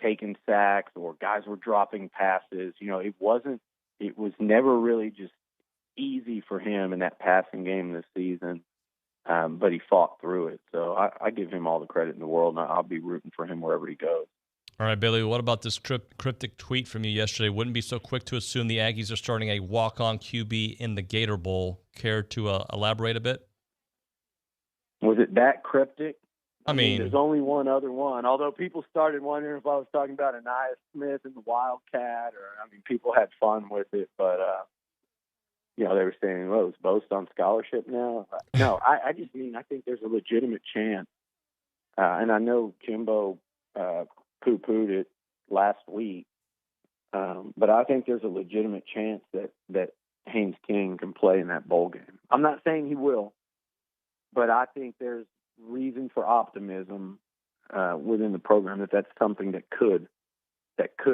taking sacks or guys were dropping passes, it was never really just easy for him in that passing game this season, but he fought through it. So I give him all the credit in the world, and I'll be rooting for him wherever he goes. All right, Billy, what about this cryptic tweet from you yesterday? Wouldn't be so quick to assume the Aggies are starting a walk-on QB in the Gator Bowl. Care to elaborate a bit? Was it that cryptic? I mean, there's only one other one, although people started wondering if I was talking about Anaya Smith and the Wildcat, people had fun with it, but, they were saying, is Boast on scholarship now? No, I just mean I think there's a legitimate chance, and I know Jimbo poo-pooed it last week, but I think there's a legitimate chance that Haynes King can play in that bowl game. I'm not saying he will, but I think there's reason for optimism within the program that's something that could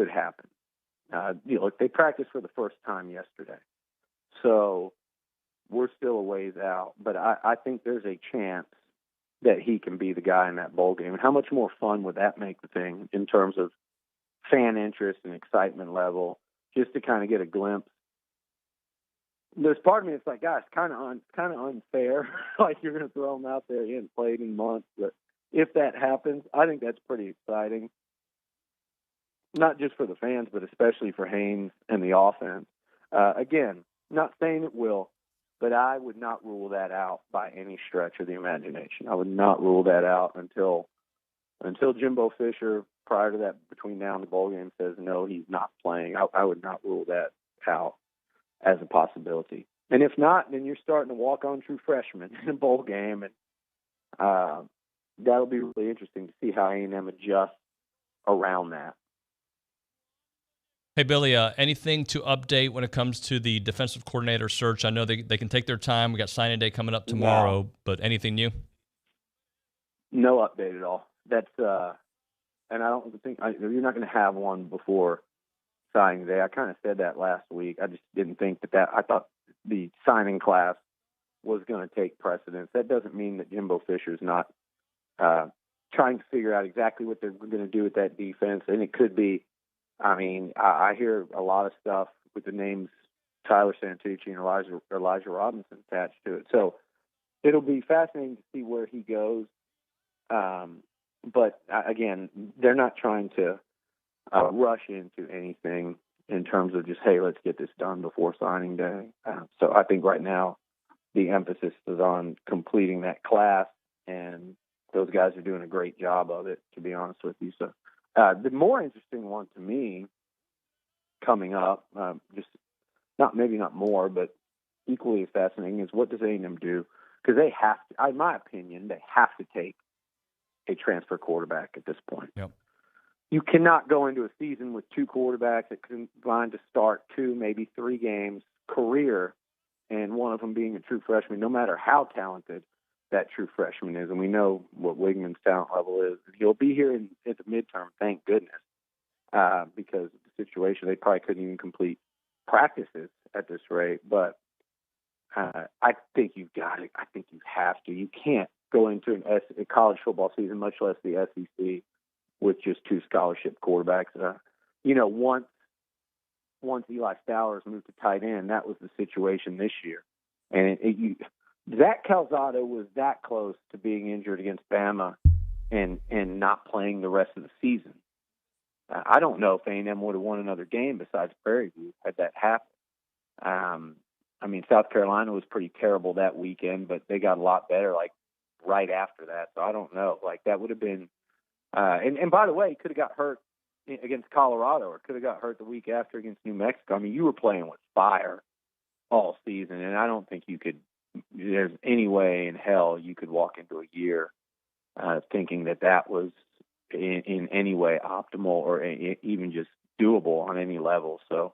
happen. They practiced for the first time yesterday, so we're still a ways out. But I think there's a chance that he can be the guy in that bowl game. And how much more fun would that make the thing in terms of fan interest and excitement level, just to kind of get a glimpse? There's part of me that's like, gosh, kind of unfair. Like you're going to throw him out there. He hasn't played in months. But if that happens, I think that's pretty exciting. Not just for the fans, but especially for Haynes and the offense. Again, not saying it will, but I would not rule that out by any stretch of the imagination. I would not rule that out until Jimbo Fisher, prior to that, between now and the bowl game, says no, he's not playing. I would not rule that out as a possibility. And if not, then you're starting to walk on true freshmen in a bowl game, and that'll be really interesting to see how A&M adjusts around that. Hey, Billy, anything to update when it comes to the defensive coordinator search? I know they can take their time. We got signing day coming up tomorrow, but anything new? No update at all. That's and I don't think you're not going to have one before signing day. I kind of said that last week. I just didn't think that I thought the signing class was going to take precedence. That doesn't mean that Jimbo Fisher's not trying to figure out exactly what they're going to do with that defense, and it could be. I hear a lot of stuff with the names Tyler Santucci and Elijah Robinson attached to it. So it'll be fascinating to see where he goes. But again, they're not trying to rush into anything in terms of just, hey, let's get this done before signing day. So I think right now the emphasis is on completing that class, and those guys are doing a great job of it, to be honest with you. So the more interesting one to me coming up, just maybe not more, but equally as fascinating, is what does A&M do? Because they have to, in my opinion, they have to take a transfer quarterback at this point. Yep. you cannot go into a season with two quarterbacks that combine to start 2, maybe 3 games career, and one of them being a true freshman, no matter how talented that true freshman is. And we know what Wigman's talent level is. He'll be here at the midterm, thank goodness, because of the situation. They probably couldn't even complete practices at this rate. But I think you've got it. I think you have to. You can't go into a college football season, much less the SEC, with just 2 scholarship quarterbacks. Once Eli Stowers moved to tight end, that was the situation this year. And Zach Calzada was that close to being injured against Bama and not playing the rest of the season. I don't know if A&M would have won another game besides Prairie View had that happened. South Carolina was pretty terrible that weekend, but they got a lot better right after that. So I don't know. That would have been and by the way, could have got hurt against Colorado or could have got hurt the week after against New Mexico. You were playing with fire all season, and I don't think there's any way in hell you could walk into a year thinking that was in any way optimal or even just doable on any level. So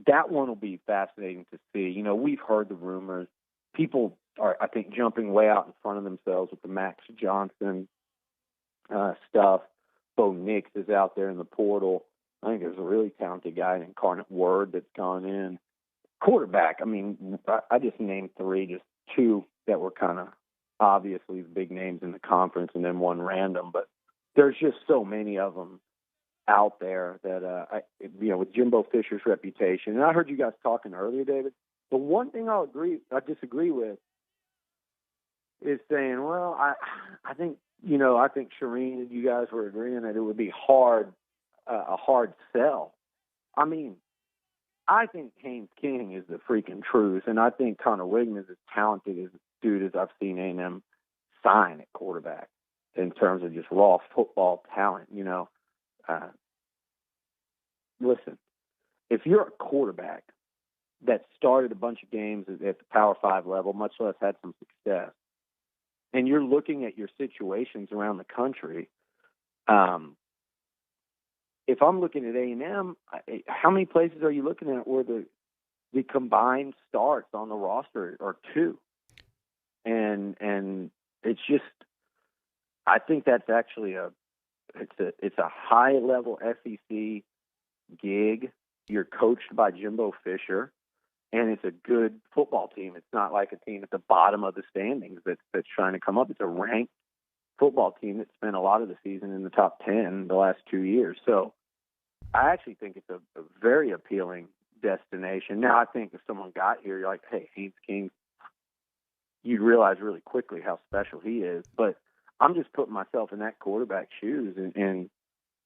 that one will be fascinating to see. We've heard the rumors. People are, I think, jumping way out in front of themselves with the Max Johnson stuff. Bo Nix is out there in the portal. I think there's a really talented guy in Incarnate Word that's gone in. Quarterback, I just named 3, just 2 that were kind of obviously the big names in the conference and then one random. But there's just so many of them out there that, with Jimbo Fisher's reputation. And I heard you guys talking earlier, David. The one thing I disagree with is saying, well, I think Charean and you guys were agreeing that it would be a hard sell. I think Haynes King is the freaking truth, and I think Connor Wigman is as talented as dude as I've seen A&M sign at quarterback in terms of just raw football talent. Listen, if you're a quarterback that started a bunch of games at the Power 5 level, much less had some success, and you're looking at your situations around the country, if I'm looking at A&M, how many places are you looking at where the combined starts on the roster are 2? And it's just, I think that's actually it's a high level SEC gig. You're coached by Jimbo Fisher, and it's a good football team. It's not like a team at the bottom of the standings that's trying to come up. It's a ranked football team that spent a lot of the season in the top 10 the last 2 years. So I actually think it's a very appealing destination. Now, I think if someone got here, you're like, hey, Haynes King, you'd realize really quickly how special he is. But I'm just putting myself in that quarterback shoes, and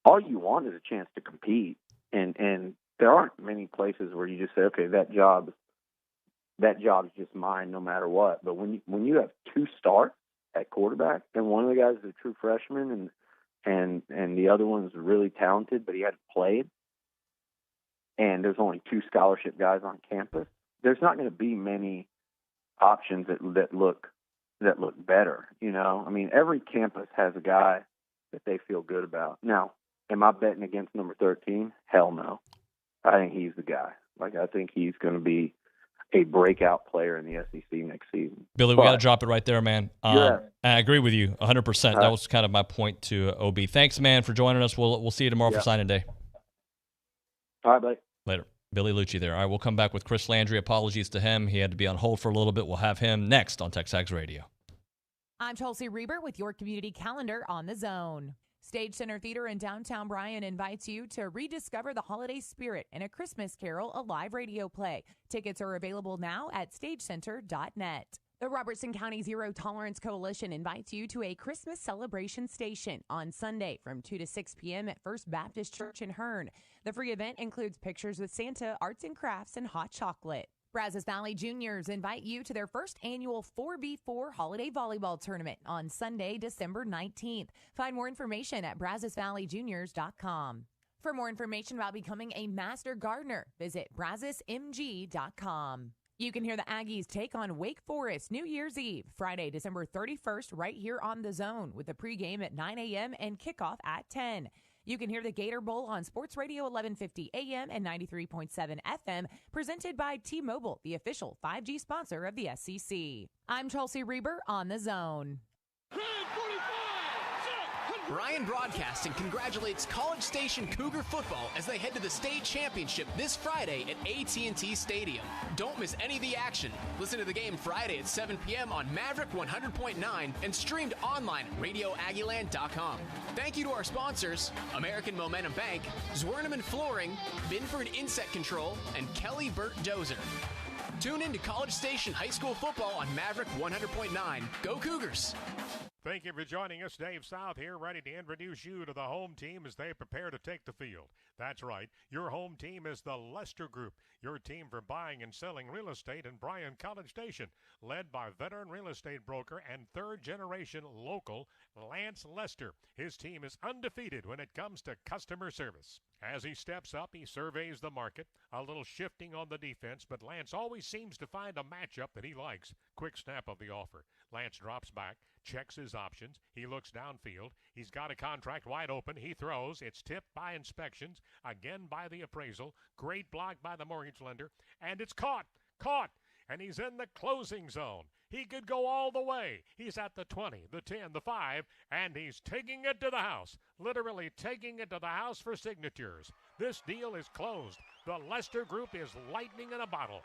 all you want is a chance to compete. And there aren't many places where you just say, okay, that job's just mine no matter what. But when you have 2 starts at quarterback, and one of the guys is a true freshman and the other one's really talented, but he hadn't played, and there's only 2 scholarship guys on campus, there's not going to be many options that look better. Every campus has a guy that they feel good about. Now, am I betting against number 13? Hell no. I think he's the guy. I think he's going to be a breakout player in the SEC next season. Billy, we got to drop it right there, man. I agree with you 100%. That was kind of my point to OB. Thanks, man, for joining us. We'll see you tomorrow for signing day. All right, buddy. Later. Billy Lucci there. All right, we'll come back with Chris Landry. Apologies to him. He had to be on hold for a little bit. We'll have him next on TexAgs Radio. I'm Chelsea Reber with your community calendar on the Zone. Stage Center Theater in downtown Bryan invites you to rediscover the holiday spirit in A Christmas Carol, a live radio play. Tickets are available now at stagecenter.net. The Robertson County Zero Tolerance Coalition invites you to a Christmas celebration station on Sunday from 2 to 6 p.m. at First Baptist Church in Hearn. The free event includes pictures with Santa, arts and crafts, and hot chocolate. Brazos Valley Juniors invite you to their first annual 4v4 Holiday Volleyball Tournament on Sunday, December 19th. Find more information at brazosvalleyjuniors.com. For more information about becoming a Master Gardener, visit brazosmg.com. You can hear the Aggies take on Wake Forest New Year's Eve, Friday, December 31st, right here on The Zone, with the pregame at 9 a.m. and kickoff at 10. You can hear the Gator Bowl on Sports Radio 1150 AM and 93.7 FM, presented by T-Mobile, the official 5G sponsor of the SEC. I'm Chelsea Reber on The Zone. Ryan Broadcasting congratulates College Station Cougar football as they head to the state championship this Friday at AT&T Stadium. Don't miss any of the action. Listen to the game Friday at 7 p.m. on Maverick 100.9 and streamed online at RadioAggieland.com. Thank you to our sponsors, American Momentum Bank, Zwerneman Flooring, Binford Insect Control, and Kelly Burt Dozer. Tune in to College Station High School football on Maverick 100.9. Go Cougars! Thank you for joining us. Dave South here, ready to introduce you to the home team as they prepare to take the field. That's right. Your home team is the Lester Group, your team for buying and selling real estate in Bryan College Station, led by veteran real estate broker and third-generation local Lance Lester. His team is undefeated when it comes to customer service. As he steps up, he surveys the market, a little shifting on the defense, but Lance always seems to find a matchup that he likes. Quick snap of the offer. Lance drops back, checks his options. He looks downfield. He's got a contract wide open. He throws. It's tipped by inspections, again by the appraisal. Great block by the mortgage lender, and it's caught. And he's in the closing zone. He could go all the way. He's at the 20, the 10, the 5, and he's taking it to the house. Literally taking it to the house for signatures. This deal is closed. The Lester Group is lightning in a bottle.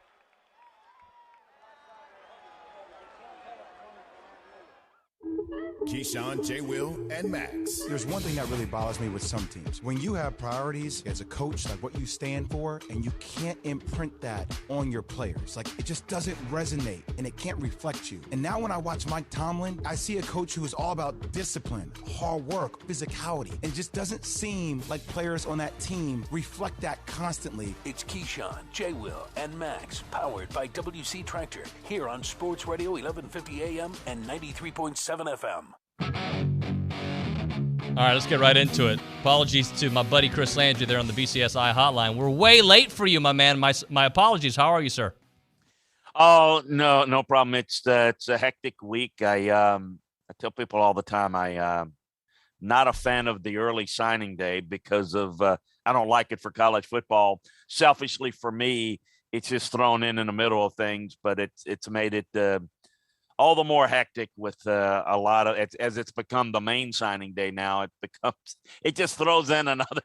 Keyshawn, J. Will, and Max. There's one thing that really bothers me with some teams. When you have priorities as a coach, like what you stand for, and you can't imprint that on your players. Like, it just doesn't resonate, and it can't reflect you. And now when I watch Mike Tomlin, I see a coach who is all about discipline, hard work, physicality, and just doesn't seem like players on that team reflect that constantly. It's Keyshawn, J. Will, and Max, powered by WC Tractor, here on Sports Radio 1150 AM and 93.7 FM. All right, let's get right into it. Apologies to my buddy Chris Landry there on the BCSI hotline. We're way late for you, my man. My apologies. How are you, sir? Oh, no problem. It's a hectic week. I tell people all the time I'm not a fan of the early signing day because of I don't like it for college football. Selfishly for me, it's just thrown in the middle of things, but it's made it all the more hectic with a lot of as it's become the main signing day now. It just throws in another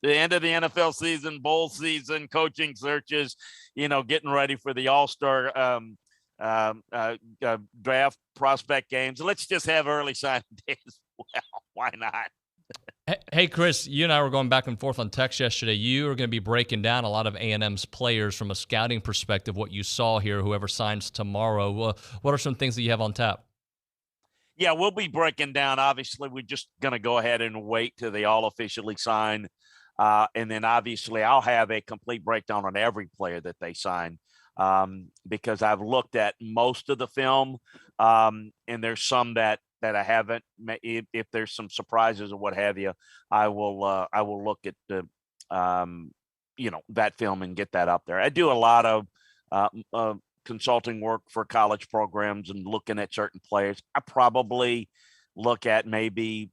the end of the NFL season, bowl season, coaching searches, getting ready for the All-Star draft prospect games. Let's just have early signing days. Well, why not? Hey, Chris, you and I were going back and forth on text yesterday. You are going to be breaking down a lot of A&M's players from a scouting perspective, what you saw here, whoever signs tomorrow. What are some things that you have on tap? Yeah, we'll be breaking down. Obviously, we're just going to go ahead and wait till they all officially sign. And then, obviously, I'll have a complete breakdown on every player that they sign because I've looked at most of the film, and there's some that I haven't. If there's some surprises or what have you, I will look at the that film and get that up there. I do a lot of consulting work for college programs and looking at certain players. I probably look at maybe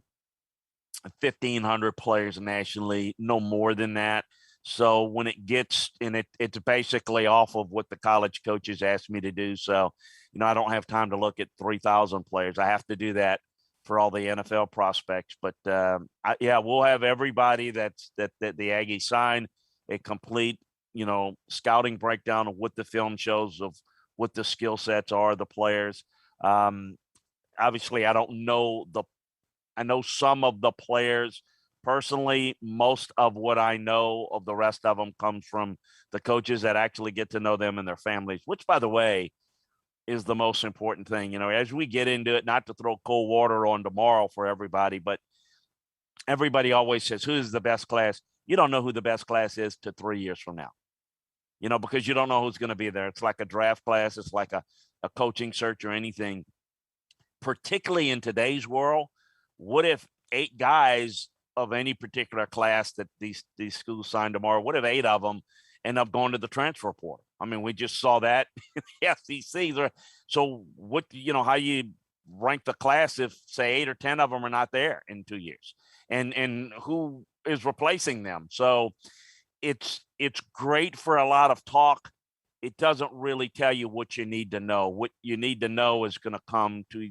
1,500 players nationally, no more than that. So when it gets and it's basically off of what the college coaches asked me to do. So, I don't have time to look at 3,000 players. I have to do that for all the NFL prospects. But we'll have everybody that the Aggies sign, a complete, scouting breakdown of what the film shows of what the skill sets are, the players. Obviously, I know some of the players. Personally, most of what I know of the rest of them comes from the coaches that actually get to know them and their families, which, by the way, is the most important thing. As we get into it, not to throw cold water on tomorrow for everybody, but everybody always says, who's the best class? You don't know who the best class is to 3 years from now, because you don't know who's going to be there. It's like a draft class. It's like a coaching search or anything, particularly in today's world. What if 8 guys of any particular class that these schools sign tomorrow, what if 8 of them end up going to the transfer portal? I mean, we just saw that in the SEC. So what, how you rank the class if, say, 8 or 10 of them are not there in 2 years? and who is replacing them. So it's great for a lot of talk. It doesn't really tell you what you need to know. What you need to know is going to come to,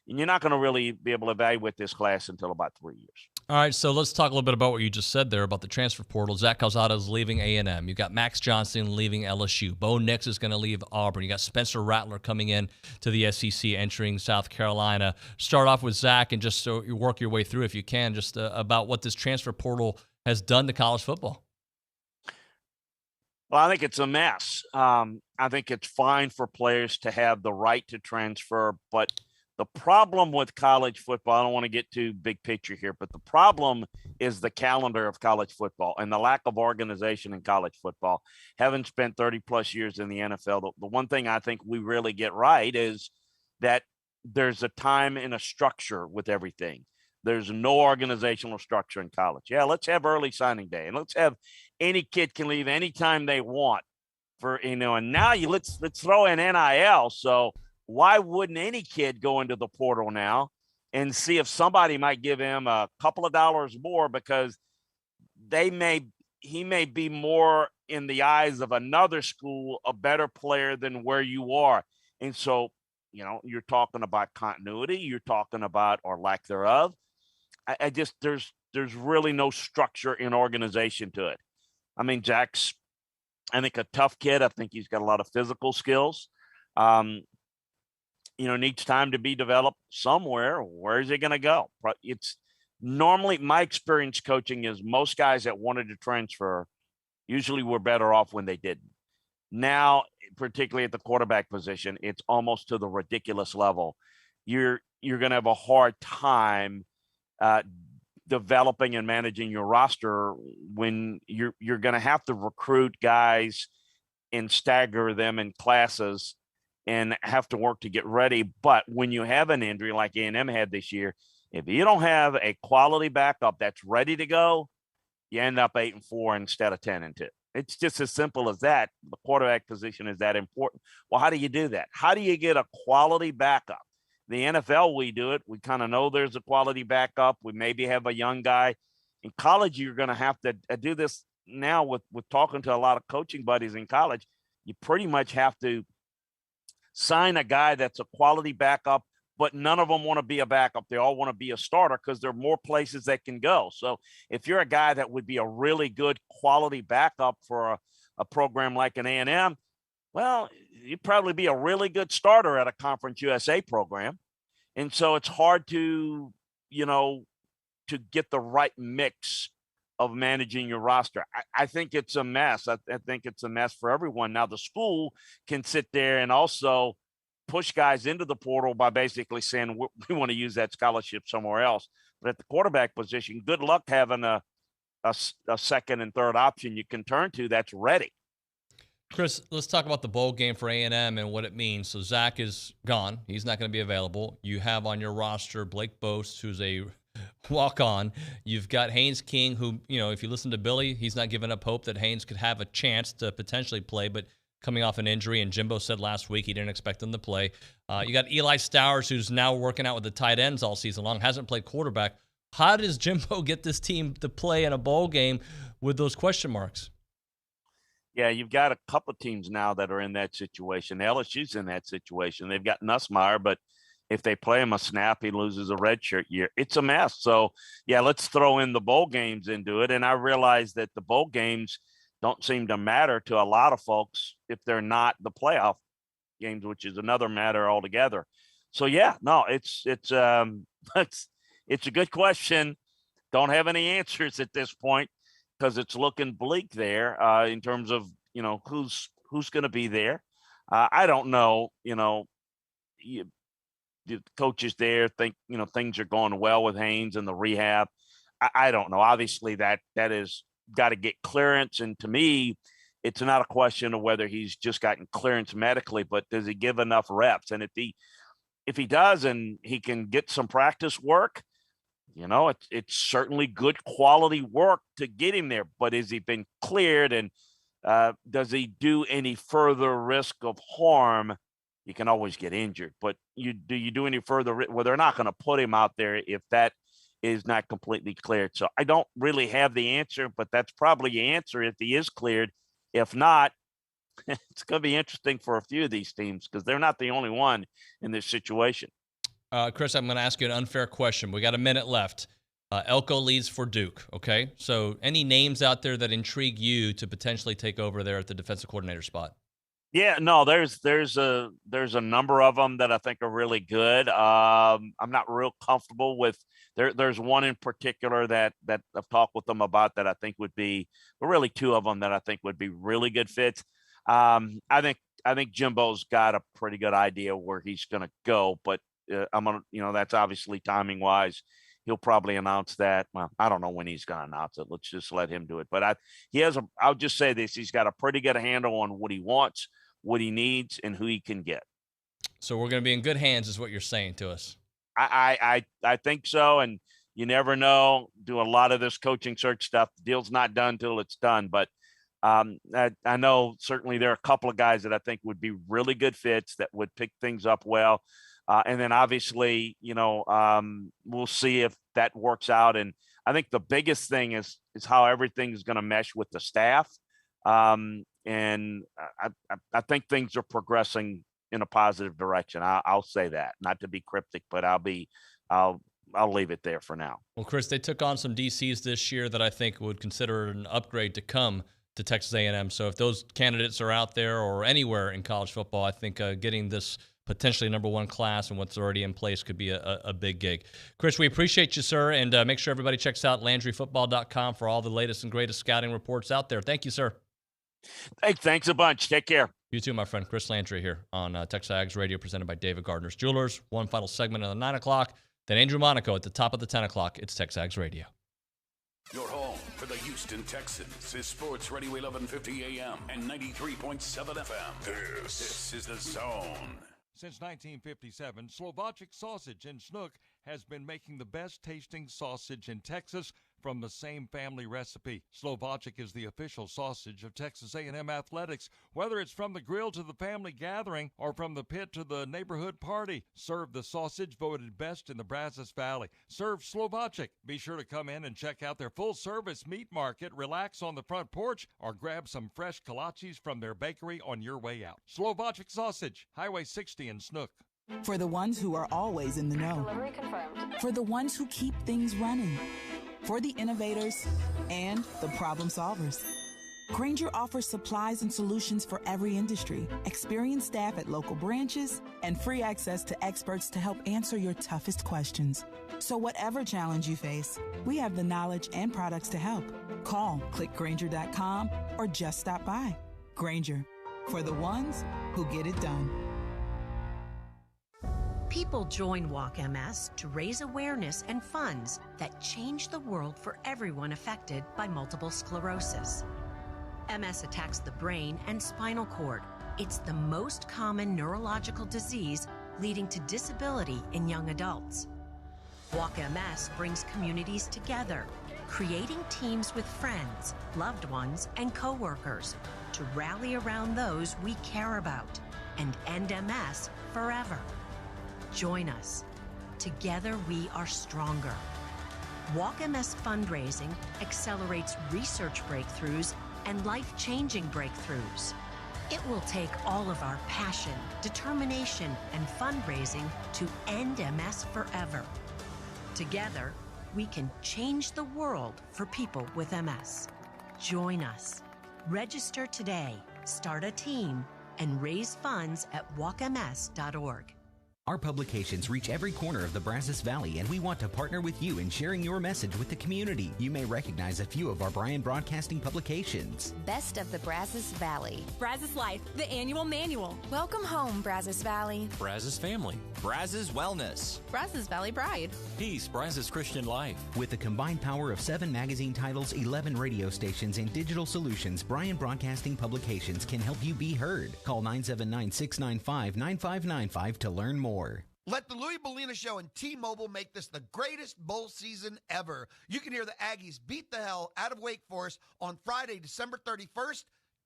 and you're not going to really be able to evaluate this class until about 3 years. All right, so let's talk a little bit about what you just said there about the transfer portal. Zach Calzada is leaving A&M. You've got Max Johnson leaving LSU. Bo Nix is going to leave Auburn. You got Spencer Rattler coming in to the SEC, entering South Carolina. Start off with Zach and just so you work your way through, if you can, just about what this transfer portal has done to college football. Well, I think it's a mess. I think it's fine for players to have the right to transfer, but the problem with college football, I don't want to get too big picture here, but the problem is the calendar of college football and the lack of organization in college football. Having spent 30-plus years in the NFL, the one thing I think we really get right is that there's a time and a structure with everything. There's no organizational structure in college. Yeah, let's have early signing day, and let's have any kid can leave anytime they want and now let's throw in NIL. So why wouldn't any kid go into the portal now and see if somebody might give him a couple of dollars more because he may be more in the eyes of another school, a better player than where you are. And so, you're talking about continuity, you're talking about, or lack thereof. I just, there's really no structure and organization to it. I mean, Jack's, I think, a tough kid. I think he's got a lot of physical skills. Needs time to be developed somewhere. Where is he going to go? It's normally, my experience coaching is most guys that wanted to transfer usually were better off when they didn't. Now, particularly at the quarterback position, it's almost to the ridiculous level. You're going to have a hard time developing and managing your roster when you're going to have to recruit guys and stagger them in classes and have to work to get ready. But when you have an injury like A&M had this year, if you don't have a quality backup that's ready to go, you end up 8-4 instead of 10-2. It's just as simple as that. The quarterback position is that important. Well, how do you do that? How do you get a quality backup? The NFL, we do it. We kind of know there's a quality backup. We maybe have a young guy. In college, you're going to have to do this now with talking to a lot of coaching buddies in college. You pretty much have to sign a guy that's a quality backup, but none of them want to be a backup. They all want to be a starter because there are more places that can go. So if you're a guy that would be a really good quality backup for a program like an A&M, well, you'd probably be a really good starter at a Conference USA program. And so it's hard to get the right mix of managing your roster. I think it's a mess. I think it's a mess for everyone. Now, the school can sit there and also push guys into the portal by basically saying we want to use that scholarship somewhere else. But at the quarterback position, good luck having a second and third option you can turn to that's ready. Chris, let's talk about the bowl game for A&M and what it means. So Zach is gone. He's not going to be available. You have on your roster Blake Boast, who's a walk-on. You've got Haynes King, who, if you listen to Billy, he's not giving up hope that Haynes could have a chance to potentially play, but coming off an injury, and Jimbo said last week he didn't expect him to play. You got Eli Stowers, who's now working out with the tight ends all season long, hasn't played quarterback. How does Jimbo get this team to play in a bowl game with those question marks? Yeah, you've got a couple of teams now that are in that situation. LSU's in that situation. They've got Nussmeier, but if they play him a snap, he loses a redshirt year. It's a mess. So, yeah, let's throw in the bowl games into it. And I realize that the bowl games don't seem to matter to a lot of folks if they're not the playoff games, which is another matter altogether. So, yeah, no, it's a good question. Don't have any answers at this point, because it's looking bleak there in terms of, who's going to be there. I don't know, the coaches there think, things are going well with Haynes and the rehab. I don't know. Obviously that is got to get clearance. And to me, it's not a question of whether he's just gotten clearance medically, but does he give enough reps? And if he does, and he can get some practice work, it's certainly good quality work to get him there, but has he been cleared, and does he do any further risk of harm? You can always get injured, but do you do any further? Well, they're not going to put him out there if that is not completely cleared. So I don't really have the answer, but that's probably the answer if he is cleared. If not, it's going to be interesting for a few of these teams because they're not the only one in this situation. Chris, I'm going to ask you an unfair question. We got a minute left. Elko leads for Duke, okay? So any names out there that intrigue you to potentially take over there at the defensive coordinator spot? Yeah, no, there's a number of them that I think are really good. I'm not real comfortable with there's one in particular that I've talked with them about that I think would be, well, really two of them that I think would be really good fits. I think Jimbo's got a pretty good idea where he's going to go, but that's obviously timing wise. He'll probably announce that. Well, I don't know when he's going to announce it. Let's just let him do it. But I'll just say this. He's got a pretty good handle on what he wants, what he needs, and who he can get. So we're going to be in good hands is what you're saying to us. I think so. And you never know. Do a lot of this coaching search stuff. The deal's not done till it's done. But I know certainly there are a couple of guys that I think would be really good fits that would pick things up well. And then obviously, we'll see if that works out. And I think the biggest thing is how everything's going to mesh with the staff. And I think things are progressing in a positive direction. I'll say that, not to be cryptic, but I'll leave it there for now. Well, Chris, they took on some DCs this year that I think would consider an upgrade to come to Texas A&M. So if those candidates are out there or anywhere in college football, I think getting this potentially number one class and what's already in place could be a big gig. Chris, we appreciate you, sir, and make sure everybody checks out LandryFootball.com for all the latest and greatest scouting reports out there. Thank you, sir. Hey, thanks a bunch. Take care. You too, my friend. Chris Landry here on TexAgs Radio, presented by David Gardner's Jewelers. One final segment at the 9 o'clock, then Andrew Monaco at the top of the 10 o'clock. It's TexAgs Radio. Your home for the Houston Texans is Sports Radio 1150 AM and 93.7 FM. This is The Zone. Since 1957, Slovakic Sausage in Snook has been making the best tasting sausage in Texas from the same family recipe. Slovakic is the official sausage of Texas A&M Athletics. Whether it's from the grill to the family gathering or from the pit to the neighborhood party, serve the sausage voted best in the Brazos Valley. Serve Slovakic. Be sure to come in and check out their full-service meat market, relax on the front porch, or grab some fresh kolaches from their bakery on your way out. Slovakic Sausage, Highway 60 in Snook. For the ones who are always in the know. Delivery confirmed. For the ones who keep things running. For the innovators and the problem solvers. Grainger offers supplies and solutions for every industry, experienced staff at local branches, and free access to experts to help answer your toughest questions. So whatever challenge you face, we have the knowledge and products to help. Call, click Grainger.com, or just stop by. Grainger, for the ones who get it done. People join Walk MS to raise awareness and funds that change the world for everyone affected by multiple sclerosis. MS attacks the brain and spinal cord. It's the most common neurological disease leading to disability in young adults. Walk MS brings communities together, creating teams with friends, loved ones, and coworkers to rally around those we care about and end MS forever. Join us. Together we are stronger. Walk MS fundraising accelerates research breakthroughs and life-changing breakthroughs. It will take all of our passion, determination, and fundraising to end MS forever. Together, we can change the world for people with MS. Join us. Register today, start a team, and raise funds at walkms.org. Our publications reach every corner of the Brazos Valley, and we want to partner with you in sharing your message with the community. You may recognize a few of our Bryan Broadcasting publications. Best of the Brazos Valley. Brazos Life, the annual manual. Welcome home, Brazos Valley. Brazos Family. Brazos Wellness. Brazos Valley Bride. Peace, Brazos Christian Life. With the combined power of 7 magazine titles, 11 radio stations, and digital solutions, Bryan Broadcasting Publications can help you be heard. Call 979-695-9595 to learn more. Let the Louis Bellina Show and T-Mobile make this the greatest bowl season ever. You can hear the Aggies beat the hell out of Wake Forest on Friday, December 31st,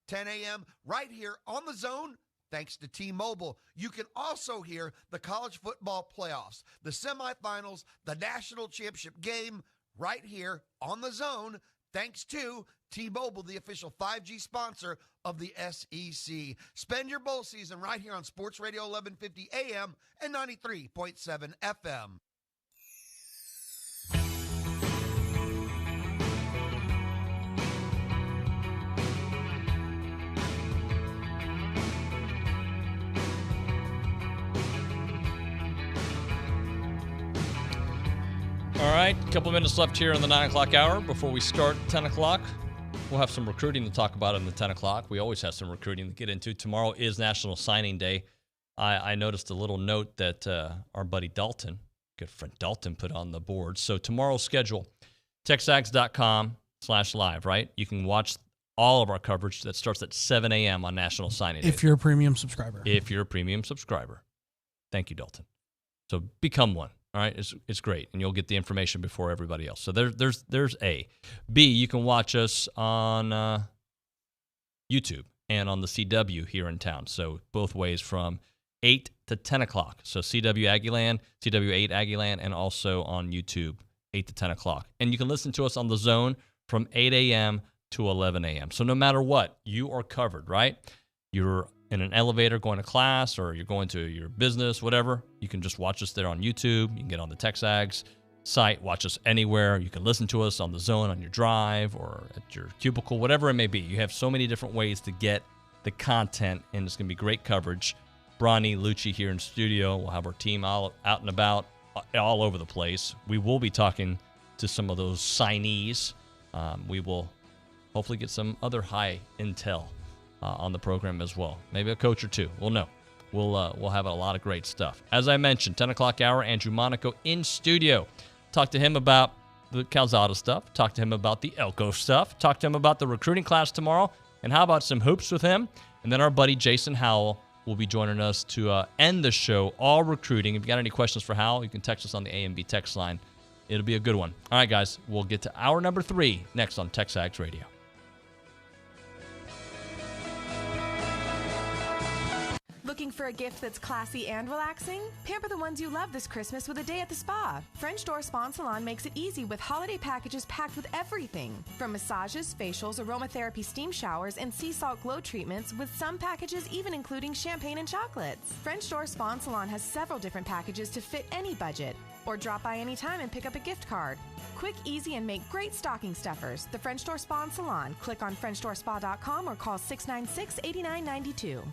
10 a.m., right here on The Zone thanks to T-Mobile. You can also hear the college football playoffs, the semifinals, the national championship game right here on The Zone, thanks to T-Mobile, the official 5G sponsor of the SEC. Spend your bowl season right here on Sports Radio 1150 AM and 93.7 FM. All right, a couple minutes left here in the 9 o'clock hour before we start 10 o'clock. We'll have some recruiting to talk about in the 10 o'clock. We always have some recruiting to get into. Tomorrow is National Signing Day. I noticed a little note that our buddy Dalton, good friend Dalton, put on the board. So tomorrow's schedule, texags.com/live, right? You can watch all of our coverage that starts at 7 a.m. on National Signing Day. If you're a premium subscriber. If you're a premium subscriber. Thank you, Dalton. So become one. All right, it's great, and you'll get the information before everybody else. So there's A. B, you can watch us on YouTube and on the CW here in town. So both ways from 8 to 10 o'clock. So CW Aggieland, CW8 Aggieland, and also on YouTube, 8 to 10 o'clock. And you can listen to us on The Zone from 8 a.m. to 11 a.m. So no matter what, you are covered, right? You're in an elevator going to class or you're going to your business, whatever, you can just watch us there on YouTube. You can get on the TexAgs site, watch us anywhere. You can listen to us on The Zone on your drive or at your cubicle, whatever it may be. You have so many different ways to get the content, and it's going to be great coverage. Bronny, Lucci here in studio. We'll have our team all out and about all over the place. We will be talking to some of those signees. We will hopefully get some other high intel on the program as well. Maybe a coach or two. We'll know. We'll have a lot of great stuff. As I mentioned, 10 o'clock hour, Andrew Monaco in studio. Talk to him about the Calzada stuff. Talk to him about the Elko stuff. Talk to him about the recruiting class tomorrow. And how about some hoops with him? And then our buddy Jason Howell will be joining us to end the show, all recruiting. If you got any questions for Howell, you can text us on the A&B text line. It'll be a good one. All right, guys, we'll get to hour number 3 next on TexAgs Radio. Looking for a gift that's classy and relaxing? Pamper the ones you love this Christmas with a day at the spa. French Door Spa and Salon makes it easy with holiday packages packed with everything. From massages, facials, aromatherapy steam showers, and sea salt glow treatments, with some packages even including champagne and chocolates. French Door Spa and Salon has several different packages to fit any budget. Or drop by anytime and pick up a gift card. Quick, easy, and make great stocking stuffers. The French Door Spa and Salon. Click on FrenchDoorSpa.com or call 696-8992.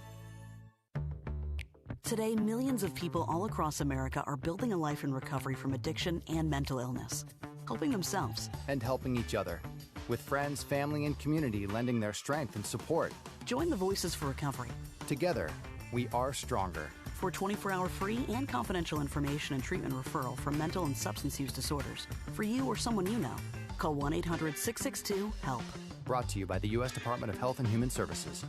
Today, millions of people all across America are building a life in recovery from addiction and mental illness, helping themselves and helping each other, with friends, family, and community lending their strength and support. Join the Voices for Recovery. Together, we are stronger. For 24-hour free and confidential information and treatment referral for mental and substance use disorders, for you or someone you know, call 1-800-662-HELP. Brought to you by the U.S. Department of Health and Human Services.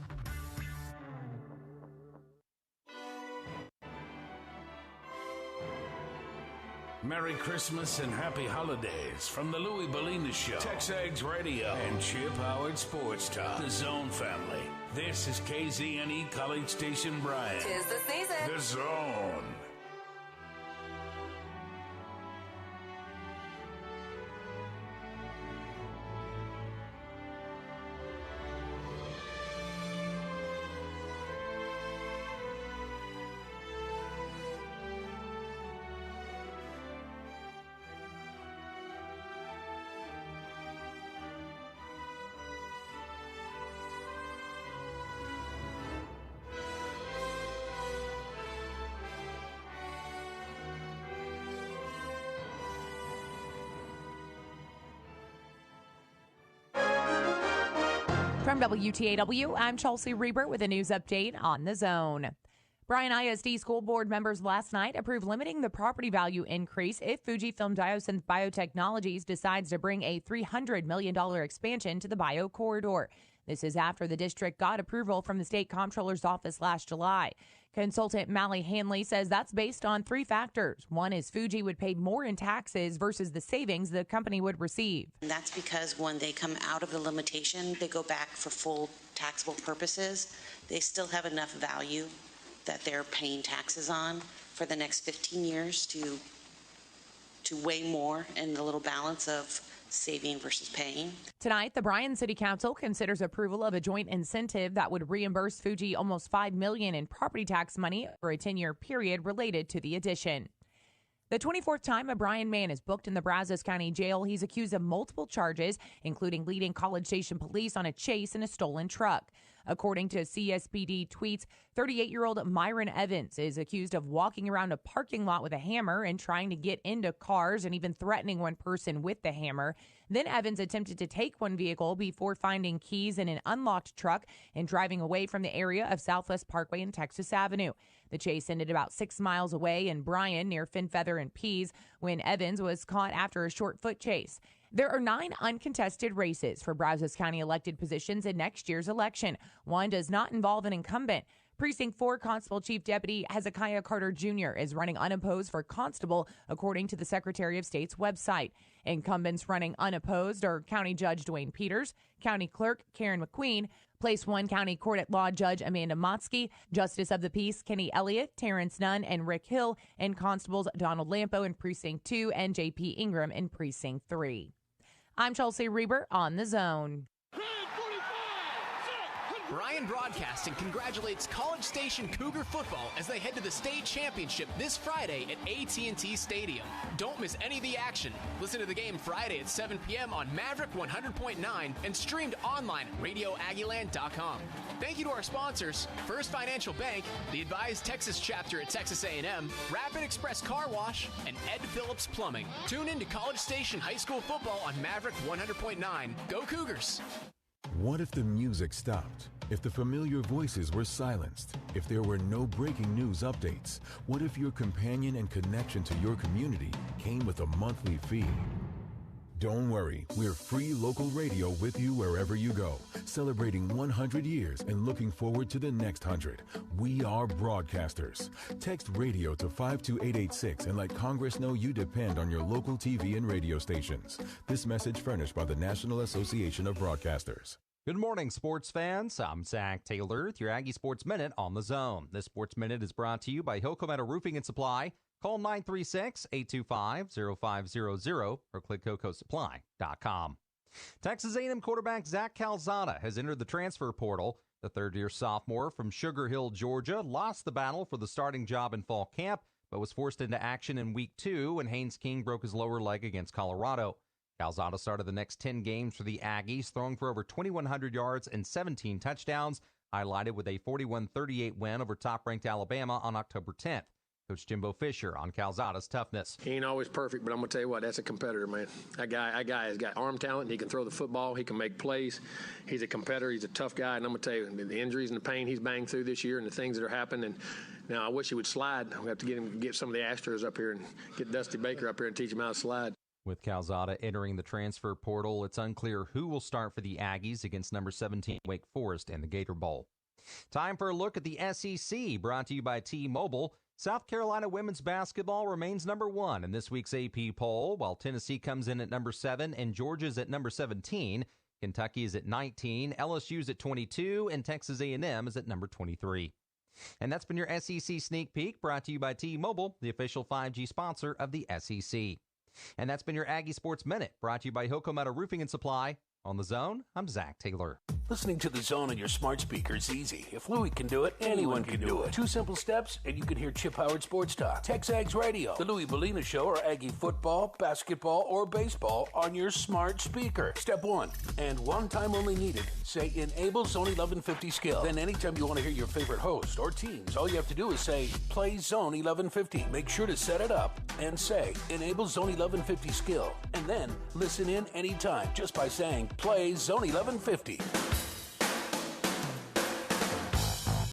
Merry Christmas and Happy Holidays from the Louis Bellina Show, TexAgs Radio, and Chip Howard Sports Talk, the Zone family. This is KZNE College Station Bryan. 'Tis the season. The Zone. From WTAW, I'm Chelsea Reber with a news update on The Zone. Bryan ISD school board members last night approved limiting the property value increase if Fujifilm Diosynth Biotechnologies decides to bring a $300 million expansion to the bio corridor. This is after the district got approval from the state comptroller's office last July. Consultant Mally Hanley says that's based on 3 factors. One is Fuji would pay more in taxes versus the savings the company would receive. And that's because when they come out of the limitation, they go back for full taxable purposes. They still have enough value that they're paying taxes on for the next 15 years to weigh more in the little balance of saving versus paying. Tonight, the Bryan City Council considers approval of a joint incentive that would reimburse Fuji almost $5 million in property tax money for a 10-year period related to the addition. The 24th time a Bryan man is booked in the Brazos County Jail. He's accused of multiple charges, including leading College Station police on a chase in a stolen truck. According to CSPD tweets, 38-year-old Myron Evans is accused of walking around a parking lot with a hammer and trying to get into cars and even threatening one person with the hammer. Then Evans attempted to take one vehicle before finding keys in an unlocked truck and driving away from the area of Southwest Parkway and Texas Avenue. The chase ended about 6 miles away in Bryan near Finfeather and Pease when Evans was caught after a short foot chase. There are 9 uncontested races for Brazos County elected positions in next year's election. One does not involve an incumbent. Precinct 4 Constable Chief Deputy Hezekiah Carter Jr. is running unopposed for constable, according to the Secretary of State's website. Incumbents running unopposed are County Judge Dwayne Peters, County Clerk Karen McQueen, Place 1 County Court at Law Judge Amanda Motzke, Justice of the Peace Kenny Elliott, Terrence Nunn, and Rick Hill, and Constables Donald Lampo in Precinct 2 and J.P. Ingram in Precinct 3. I'm Chelsea Reber on The Zone. Bryan Broadcasting congratulates College Station Cougar football as they head to the state championship this Friday at AT&T Stadium. Don't miss any of the action. Listen to the game Friday at 7 p.m. on Maverick 100.9 and streamed online at RadioAggieland.com. Thank you to our sponsors, First Financial Bank, the Advised Texas chapter at Texas A&M, Rapid Express Car Wash, and Ed Phillips Plumbing. Tune in to College Station High School football on Maverick 100.9. Go Cougars! What if the music stopped? If the familiar voices were silenced? If there were no breaking news updates? What if your companion and connection to your community came with a monthly fee? Don't worry, we're free local radio with you wherever you go, celebrating 100 years and looking forward to the next 100. We are broadcasters. Text radio to 52886 and let Congress know you depend on your local TV and radio stations. This message furnished by the National Association of Broadcasters. Good morning, sports fans. I'm Zach Taylor with your Aggie Sports Minute on The Zone. This Sports Minute is brought to you by Hilco Metal Roofing and Supply. Call 936-825-0500 or click HilcoSupply.com. Texas A&M quarterback Zach Calzada has entered the transfer portal. The third-year sophomore from Sugar Hill, Georgia, lost the battle for the starting job in fall camp, but was forced into action in Week 2 when Haynes King broke his lower leg against Colorado. Calzada started the next 10 games for the Aggies, throwing for over 2,100 yards and 17 touchdowns, highlighted with a 41-38 win over top-ranked Alabama on October 10th. Coach Jimbo Fisher on Calzada's toughness. He ain't always perfect, but I'm going to tell you what, that's a competitor, man. That guy has got arm talent. He can throw the football. He can make plays. He's a competitor. He's a tough guy. And I'm going to tell you, the injuries and the pain he's banged through this year and the things that are happening. And now I wish he would slide. We have to get some of the Astros up here and get Dusty Baker up here and teach him how to slide. With Calzada entering the transfer portal, it's unclear who will start for the Aggies against number 17 Wake Forest in the Gator Bowl. Time for a look at the SEC, brought to you by T-Mobile. South Carolina women's basketball remains number 1 in this week's AP poll, while Tennessee comes in at number 7 and Georgia's at number 17. Kentucky is at 19, LSU's at 22, and Texas A&M is at number 23. And that's been your SEC Sneak Peek, brought to you by T-Mobile, the official 5G sponsor of the SEC. And that's been your Aggie Sports Minute, brought to you by Hilco Metal Roofing and Supply. On The Zone, I'm Zach Taylor. Listening to The Zone on your smart speaker is easy. If Louie can do it, anyone can do it. 2 simple steps, and you can hear Chip Howard Sports Talk, TexAgs Radio, The Louie Bellina Show, or Aggie football, basketball, or baseball on your smart speaker. Step 1, and one time only needed, say Enable Zone 1150 Skill. Then anytime you want to hear your favorite host or teams, all you have to do is say, play Zone 1150. Make sure to set it up and say, Enable Zone 1150 Skill. And then listen in anytime just by saying, play Zone 1150.